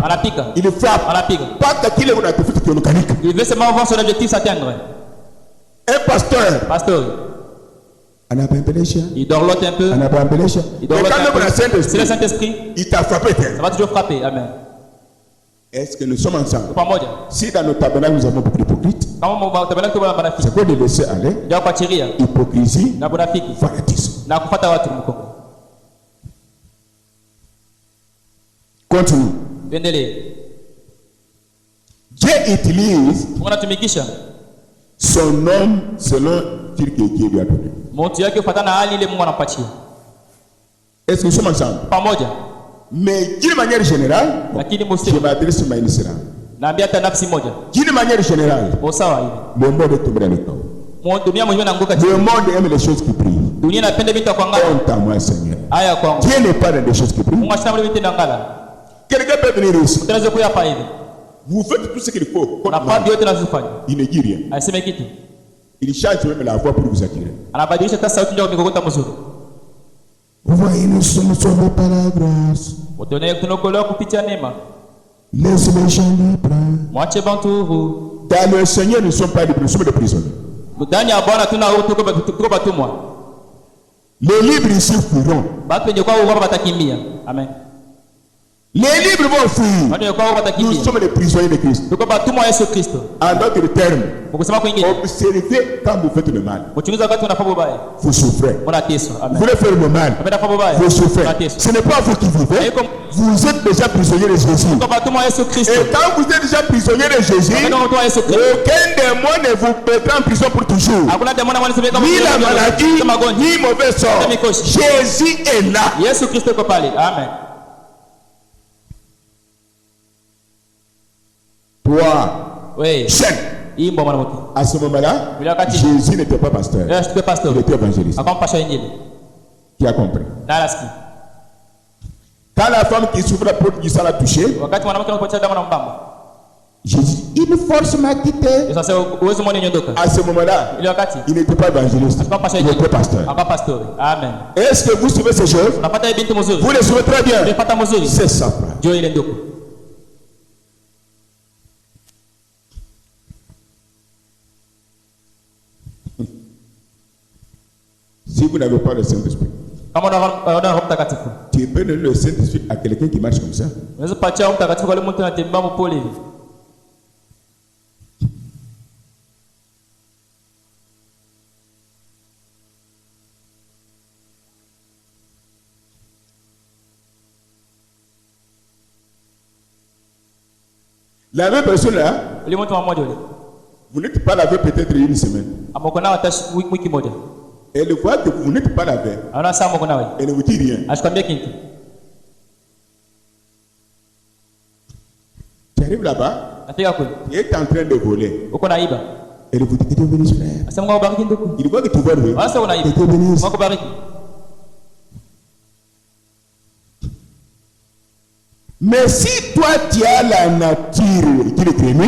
Pas qu'il il veut seulement voir son objectif s'atteindre. Un pasteur. Il dorlote un peu. C'est le Saint-Esprit. Il t'a frappé. Ça va toujours frapper. Amen. Est-ce que nous sommes ensemble? Si dans nos tabernacles nous avons beaucoup d'hypocrites, c'est quoi de laisser aller? Hypocrisie, fanatisme. Continue. Dieu utilise son homme selon ce que Dieu lui a donné. Est-ce que nous sommes ensemble? Mais d'une manière générale, je m'adresse à Maïnisera. D'une manière générale, le monde est tombé dans le chaos. Le monde aime les choses qui brillent. Honte à moi, Seigneur. Dieu n'est pas dans les choses qui brillent. Quelqu'un peut venir ici. Vous faites tout ce qu'il faut. Il ne dit rien. Il change même la voix pour vous attirer. Vous voyez, nous sommes sauvés par la grâce. Laisse les gens libres. Dans le Seigneur, nous ne sommes pas libres, nous sommes des prisonniers. Les libres ici fuiront. Amen. Les libres vont fuir. Nous sommes les prisonniers de Christ. En d'autres termes, observez quand vous faites le mal. Vous souffrez. Vous voulez faire le mal. Vous souffrez. Ce n'est pas vous qui vivez. Vous êtes déjà prisonnier de Jésus. Et quand vous êtes déjà prisonnier de Jésus, aucun démon ne vous mettra en prison pour toujours. Ni la maladie, ni mauvais sort. Jésus est là. Amen. Toi, chaîne. À ce moment-là, Jésus n'était pas pasteur. Il était évangéliste. Qui a compris? Quand la femme qui souffre la porte du sang l'a touché, Jésus, une force m'a quitté. À ce moment-là, il n'était pas évangéliste. Il était pasteur. Amen. Est-ce que vous suivez ces choses? Vous les suivez très bien. C'est ça. Si vous n'avez pas le Saint-Esprit, tu peux donner le Saint-Esprit à quelqu'un qui marche comme ça. La même personne là, vous n'êtes pas lavé peut-être une semaine. Elle voit que vous n'êtes pas lavé. Elle ne vous dit rien. Tu arrives là-bas, tu es en train de voler. Elle vous dit que tu es venu, frère. Il voit que tu voles. Tu es venu. Mais si toi tu as la nature qui est crémée,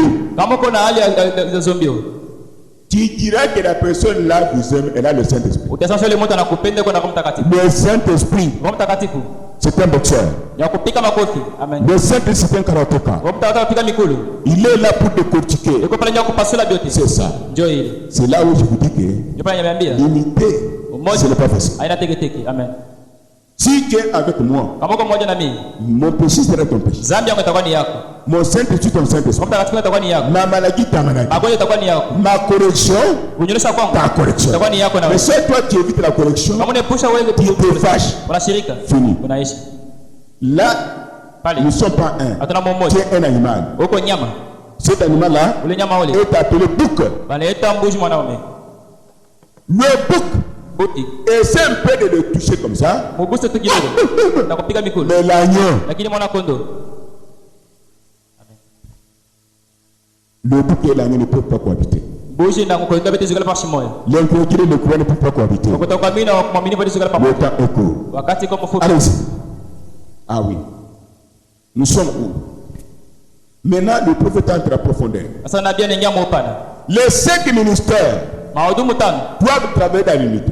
tu diras que la personne là vous aime, elle a le Saint-Esprit. Le Saint-Esprit, c'est un boxeur. Le Saint-Esprit, c'est un karatéka. Il est là pour décortiquer. C'est ça. C'est là où je vous dis que l'unité, ce n'est pas facile. Si tu es avec moi, mon péché sera ton péché. Mon Saint-Esprit ton Saint-Esprit. Ma maladie ta maladie. Ma correction ta correction. Mais si toi tu évites la correction, tu te fâches. Fini. Là, nous ne sommes pas un. Tu es un animal. Cet animal-là est appelé bouc. Le bouc. Essaie un peu de le toucher comme ça. Mais l'agneau, le bouc et l'agneau ne peuvent pas cohabiter. L'incrédulité et le croyant ne peuvent pas cohabiter. Le temps est court. Allez-y. Ah oui. Nous sommes où? Maintenant, le prophète entre à profondeur. Les 5 ministères doivent travailler dans l'unité.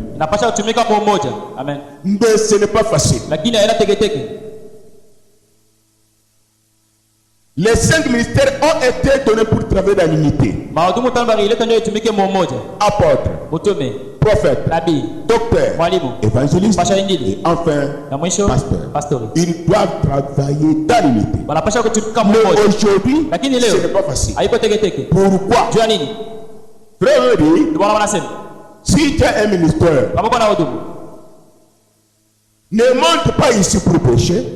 Mais ce n'est pas facile. Les 5 ministères ont été donnés pour travailler dans l'unité. Apôtre, prophète, docteur, évangéliste et enfin pasteur. Ils doivent travailler dans l'unité. Mais aujourd'hui, ce n'est pas facile. Pourquoi? Frère, si tu as un ministère, ne monte pas ici pour pécher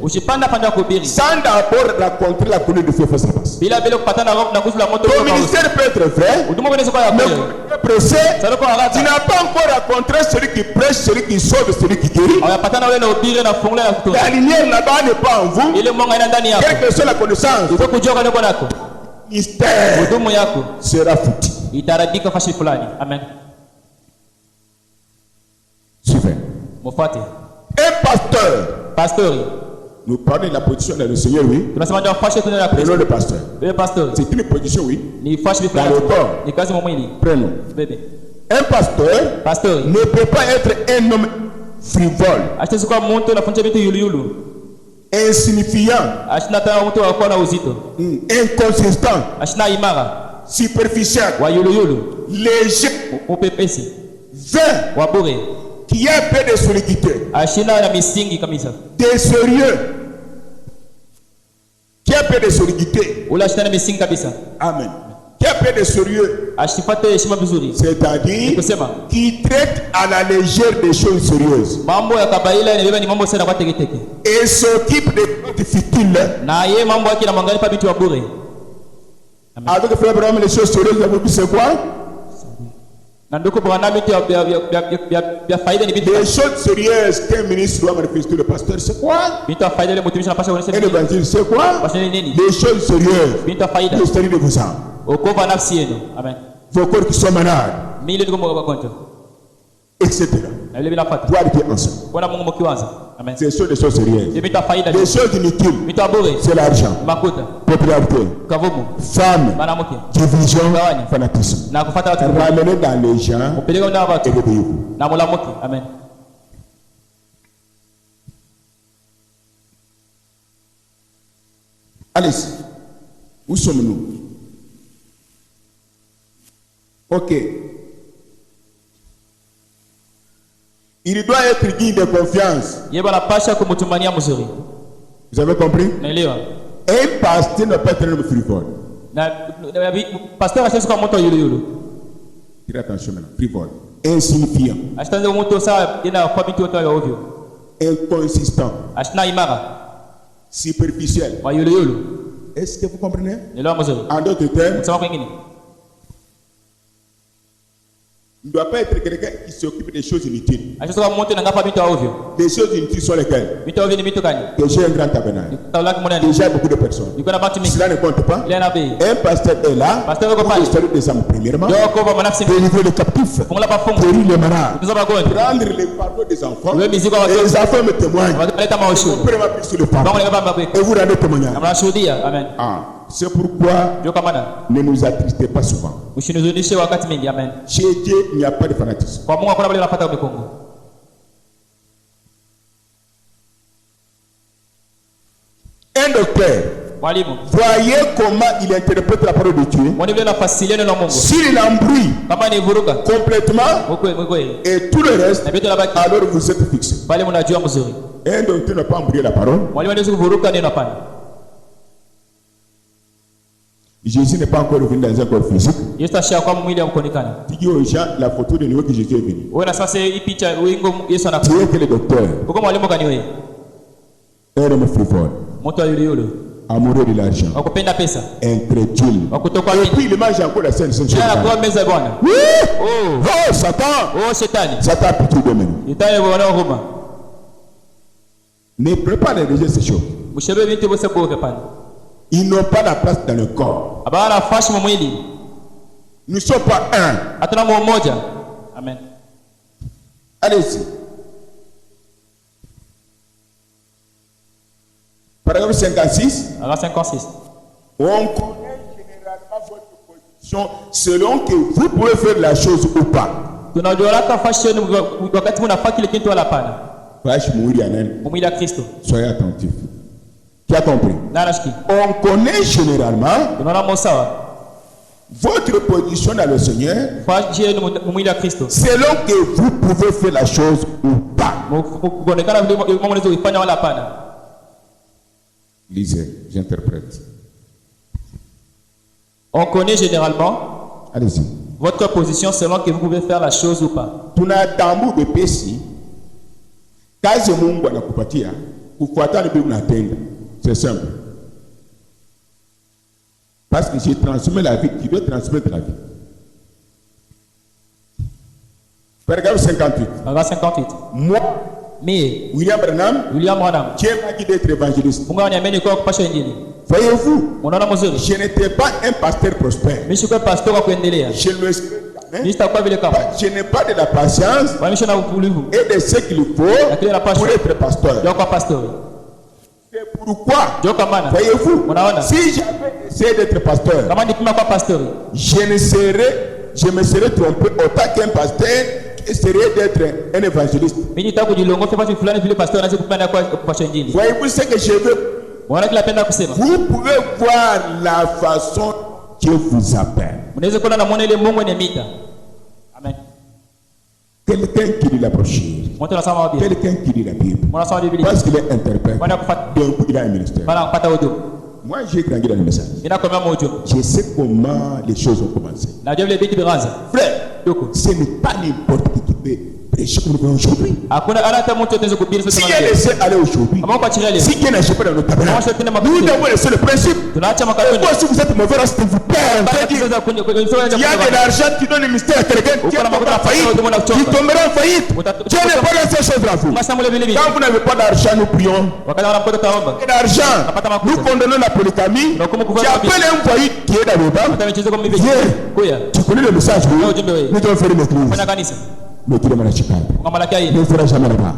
sans d'abord rencontrer la colonne de feu face à face. Ton ministère peut être vrai, mais pressé, tu n'as pas encore rencontré celui qui prêche, celui qui sauve, celui qui guérit. La lumière là-bas n'est pas en vous. Quelle que soit la connaissance, le mystère sera foutu. Suivez. Un pasteur. Nous parlons de la position de le Seigneur, oui. Prenons le pasteur. C'est une position, oui. Dans le corps. Prenons. Un pasteur ne peut pas être un homme frivole, insignifiant, inconsistant, superficiel, léger, vain, qui a un peu de solidité, des sérieux, qui a un peu de solidité. Amen. Qui a un peu de sérieux, c'est-à-dire qui traite à la légère des choses sérieuses et s'occupe des choses futiles. Avec le frère Abraham, les choses sérieuses, c'est quoi? Les choses sérieuses qu'un ministre doit manifester, le pasteur, c'est quoi? Et l'évangile, c'est quoi? Les choses sérieuses, le sérieux de vos âmes, vos corps qui sont malades, etc. Toi qui es ensemble. Ce sont des choses sérieuses. Les choses inutiles, c'est l'argent, popularité, femme, division, fanatisme. Ramenez dans les gens et obéissez-vous. Amen. Allez, où sommes-nous? Ok. Il doit être digne de confiance. Vous avez compris? Un pasteur ne peut pas être un homme frivole. Tirez attention maintenant. Frivole. Insignifiant. Inconsistant. Superficiel. Est-ce que vous comprenez? En d'autres termes, il ne doit pas être quelqu'un qui s'occupe des choses inutiles. Les choses inutiles sont lesquelles? Que j'ai un grand tabernacle. Déjà beaucoup de personnes. Cela ne compte pas. Un pasteur est là pour restaurer des âmes premièrement, délivrer les captifs, guérir les malades, prendre les fardeaux des enfants. Et les enfants me témoignent. Vous prenez ma piste sur le fardeau et vous rendez témoignage. C'est pourquoi ne nous attristez pas souvent. Chez Dieu, il n'y a pas de fanatisme. Un docteur, voyez comment il interprète la parole de Dieu. S'il l'embrouille complètement et tout le reste, alors vous êtes fixé. Un docteur n'a pas embrouillé la parole. Jésus n'est pas encore venu dans un corps physique. Tu dis aux gens la photo de nouveau que Jésus est venu. Tu es que le docteur. Un homme frivole. Amoureux de l'argent. Incrédule. Et puis il mange encore la scène. Oui! Oh, Satan! Satan a pitié de même. Ne prépare les régions ces choses. Ils n'ont pas la place dans le corps. Nous ne sommes pas un. Amen. Allez-y. Paragraphe 56. On connaît généralement votre position selon que vous pouvez faire la chose ou pas. Soyez attentifs. Tu as compris? On connaît généralement votre position dans le Seigneur selon que vous pouvez faire la chose ou pas. Lisez, j'interprète. On connaît généralement votre position selon que vous pouvez faire la chose ou pas. C'est simple. Parce que j'ai transmis la vie, tu dois transmettre la vie. Paragraphe 58. Moi, William Branham, qui est ma guide d'être évangéliste. Voyez-vous, je n'étais pas un pasteur prospère. Je n'ai pas de la patience et de ce qu'il faut pour être pasteur. C'est pourquoi, voyez-vous, si j'avais essayé d'être pasteur, je me serais trompé autant qu'un pasteur serait d'être un évangéliste. Voyez-vous ce que je veux? Vous pouvez voir la façon que vous appelle. Amen. Quelqu'un qui lit la brochure, quelqu'un qui lit la Bible, parce qu'il est interprète, donc il a un ministère. Moi, j'ai grandi dans le message. Je sais comment les choses ont commencé. Frère, ce n'est pas n'importe qui peut prêcher comme nous aujourd'hui. Si elle laissé aller aujourd'hui, si elle n'a pas dans le tabernacle, nous devons laisser le principe. Pourquoi si vous êtes mauvais, restez vous perdre. Il y a de l'argent, tu donnes le mystère à quelqu'un qui tombera en faillite. Qui tombera en faillite. Dieu n'est pas dans ces choses-là. Quand vous n'avez pas d'argent, nous prions. Et d'argent, nous condamnons la polygamie. Tu appelles un faillite qui est dans le bas. Tu connais le message, nous devons faire une église. Mais tu ne me sera jamais là-bas.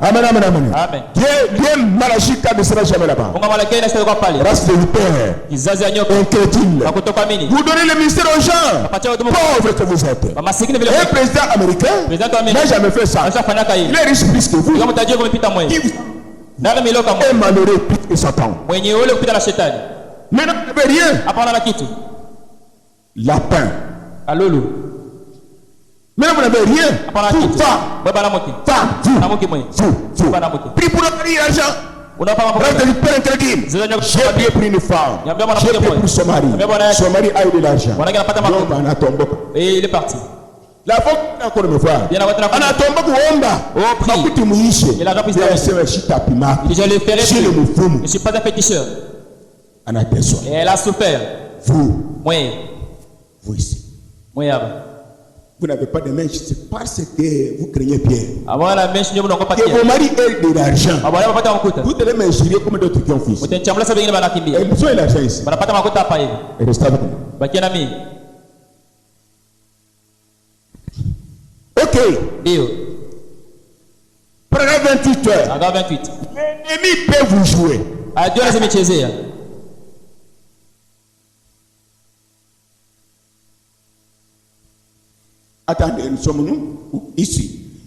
Amen, amen, amen. Dieu Malachika ne sera jamais là-bas. Race de père, incrédule. Vous donnez le ministère aux gens, pauvres que vous êtes. Un président américain n'a jamais fait ça. Il est riche plus que vous. Et malheureux plus que Satan. Mais non, vous n'avez rien. Lapin. Mais vous n'avez rien. Prie pour notre l'argent. J'ai prié pour une femme. J'ai prié pour son mari. Son mari a eu de l'argent. Et il est parti. La femme n'a encore me voir. Il ne suis pas un féticheur. Et elle a souffert. Vous ici. Vous n'avez pas de main, c'est parce que vous craignez bien. Que vos maris aient de l'argent. Vous devez m'injurer comme d'autres qui ont fils. Et nous avons l'argent ici. Et restez avec nous. Ok. Paragraphe 28. L'ennemi peut vous jouer. Attendez, nous sommes nous ici.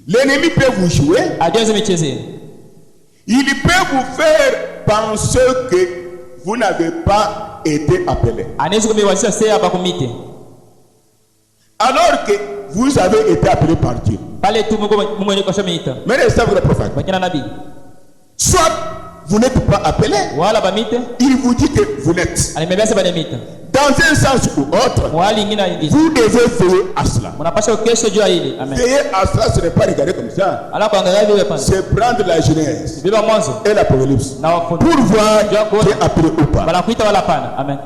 L'ennemi peut vous jouer. Il peut vous faire penser que vous n'avez pas été appelé. Alors que vous avez été appelé par Dieu. Pale tu Mungu ameita. Mais c'est vous le prophète. Bakina nabii. Soit vous n'êtes pas appelé. Wala bamite. Il vous dit que vous l'êtes. Alimebesa banemita. Dans un sens ou autre, vous devez veiller à cela. Veiller à cela, ce n'est pas regarder comme ça. C'est prendre la Genèse et l'Apocalypse pour voir qui est appelé ou pas. Amen.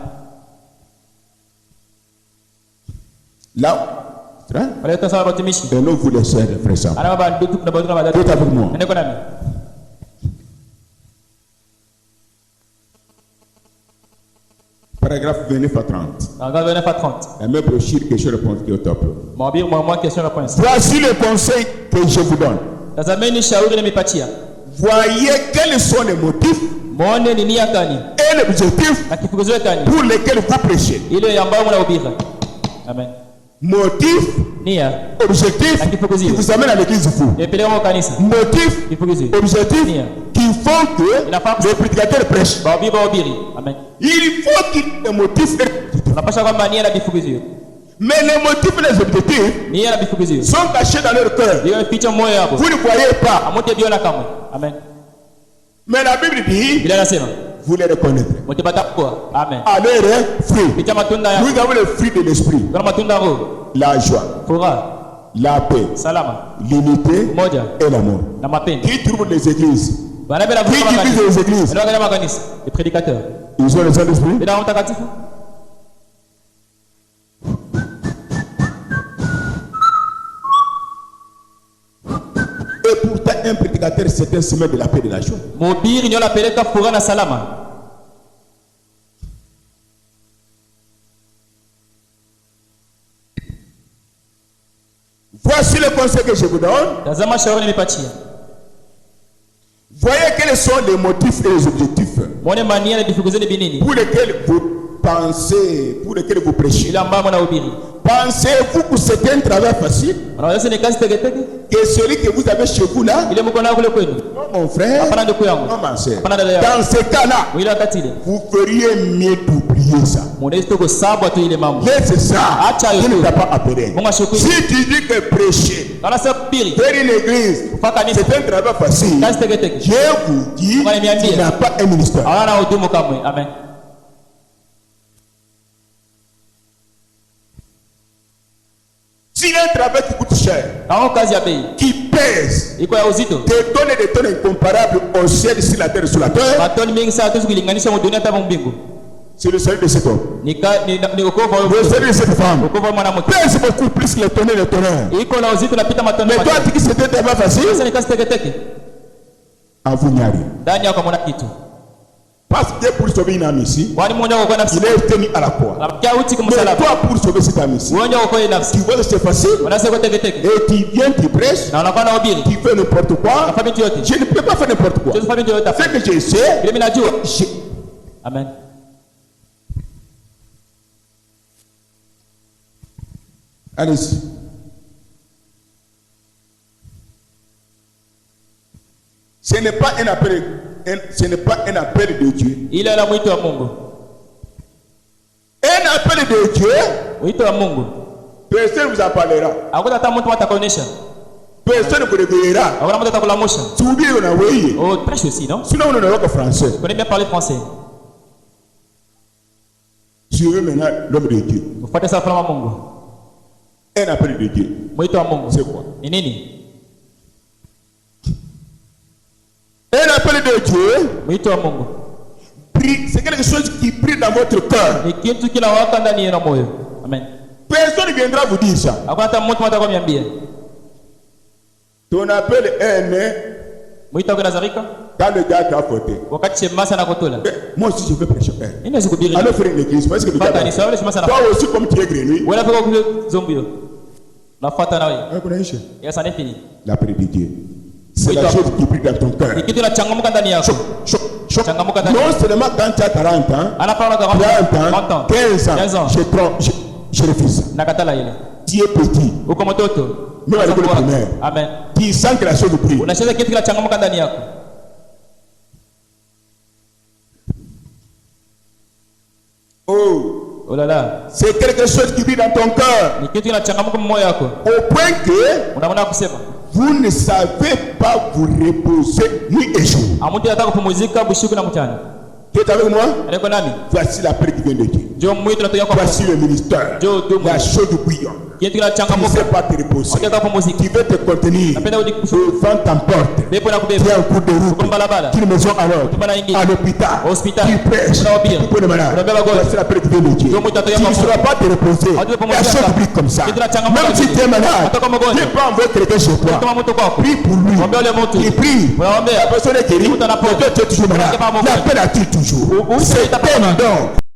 Là, et nous vous laissons les frères sœurs. Tout avec moi. Paragraphe 29 à 30. La même brochure, question-réponse qui est au top. Voici le conseil que je vous donne. Voyez quels sont les motifs et les objectifs pour lesquels vous prêchez. Amen. Motif, objectif qui vous amène à l'église fou. Motif, objectif qui font que les prédicateurs prêchent. Amen. Il faut qu'il y ait des motifs. Mais les motifs et les objectifs sont cachés dans leur cœur. Vous ne voyez pas. Amen. Mais la Bible dit, vous les reconnaîtrez. Amen. À leurs fruits. Nous avons les fruits de l'esprit. La joie, la paix, l'unité et l'amour. Qui trouve les églises? Qui divise les églises? Les prédicateurs. Ils ont le Saint-Esprit. Et pourtant, un prédicateur, c'est un semeur de la paix et de la joie. Voici le conseil que je vous donne. Voyez quels sont les motifs et les objectifs pour lesquels vous pensez, pour lesquels vous prêchez. Pensez-vous que c'est un travail facile? Que celui que vous avez chez vous là? Non, mon frère, non, ma soeur. Dans ce cas-là, vous feriez mieux d'oublier ça. Laisse ça. Dieu ne t'a pas appelé. Si tu dis que prêcher, faire une église, c'est un travail facile, je vous dis, tu n'as pas un ministère. Amen. S'il y a un travail qui coûte cher, qui pèse, des tonnes et des tonnes incomparables au ciel, sur la terre, sur la terre, c'est le salut de cet homme. Le salut de cette femme pèse beaucoup plus que les tonnes et les tonnes. Mais toi, tu dis que c'était un travail facile, à vous n'y arrivez. Parce que pour sauver une âme ici, il est tenu à la croix. Mais toi, pour sauver cette âme ici, tu vois que c'est facile. Et tu viens, tu prêches, tu fais n'importe quoi. Je ne peux pas faire n'importe quoi. Ce que je sais, Amen. allez-y. Ce n'est pas un appel. Ce n'est pas un appel de Dieu. Il est la mwito wa Mungu. Un appel de Dieu. Mwito wa Mungu. Personne ne vous en parlera. Hakuna hata mtu atakuonyesha. Personne ne vous réveillera. Hakuna mtu atakulamusha. Tu oublies on a oui. Oh, prêche aussi, non? Sinon on ne parle que français. On connaît bien parler français. Tu veux maintenant l'homme de Dieu. Vous faites ça pour Mungu. Un appel de Dieu. Mwito wa Mungu. C'est quoi? Ni nini? Un appel de Dieu, c'est quelque chose qui brille dans votre cœur. Personne ne viendra vous dire ça. Ton appel est né quand le gars a fauté. Moi aussi je veux prêcher. Alors faire une église. Parce que toi aussi comme tu es grenouille. L'appel de Dieu. C'est la chose qui brille dans ton cœur. Non seulement quand tu as 40 ans, 30 ans, 15 ans, je refuse ça. Tu es petit. Même à l'école primaire. Tu sens que la chose brille. Oh, Oh là là. C'est quelque chose qui vit dans ton cœur. Au point que vous ne savez pas vous reposer nuit et jour. Qui est avec moi? Voici la prière qui vient de Dieu. Voici le ministère. La chose de bouillon. Tu ne sais pas te reposer. Tu veux te contenir devant ta porte. Tu es en cours de route. Tu es maison à l'hôpital. Tu prêches. Tu peux le malade. Voici la prière qui vient de Dieu. Tu ne sauras pas te reposer. La chose brille comme ça. Même si tu es malade, tu peux envoyer quelqu'un chez toi. Prie pour lui. Tu pries. La personne est guérie. Mais toi, tu es toujours malade. La paix attire toujours. C'est un don.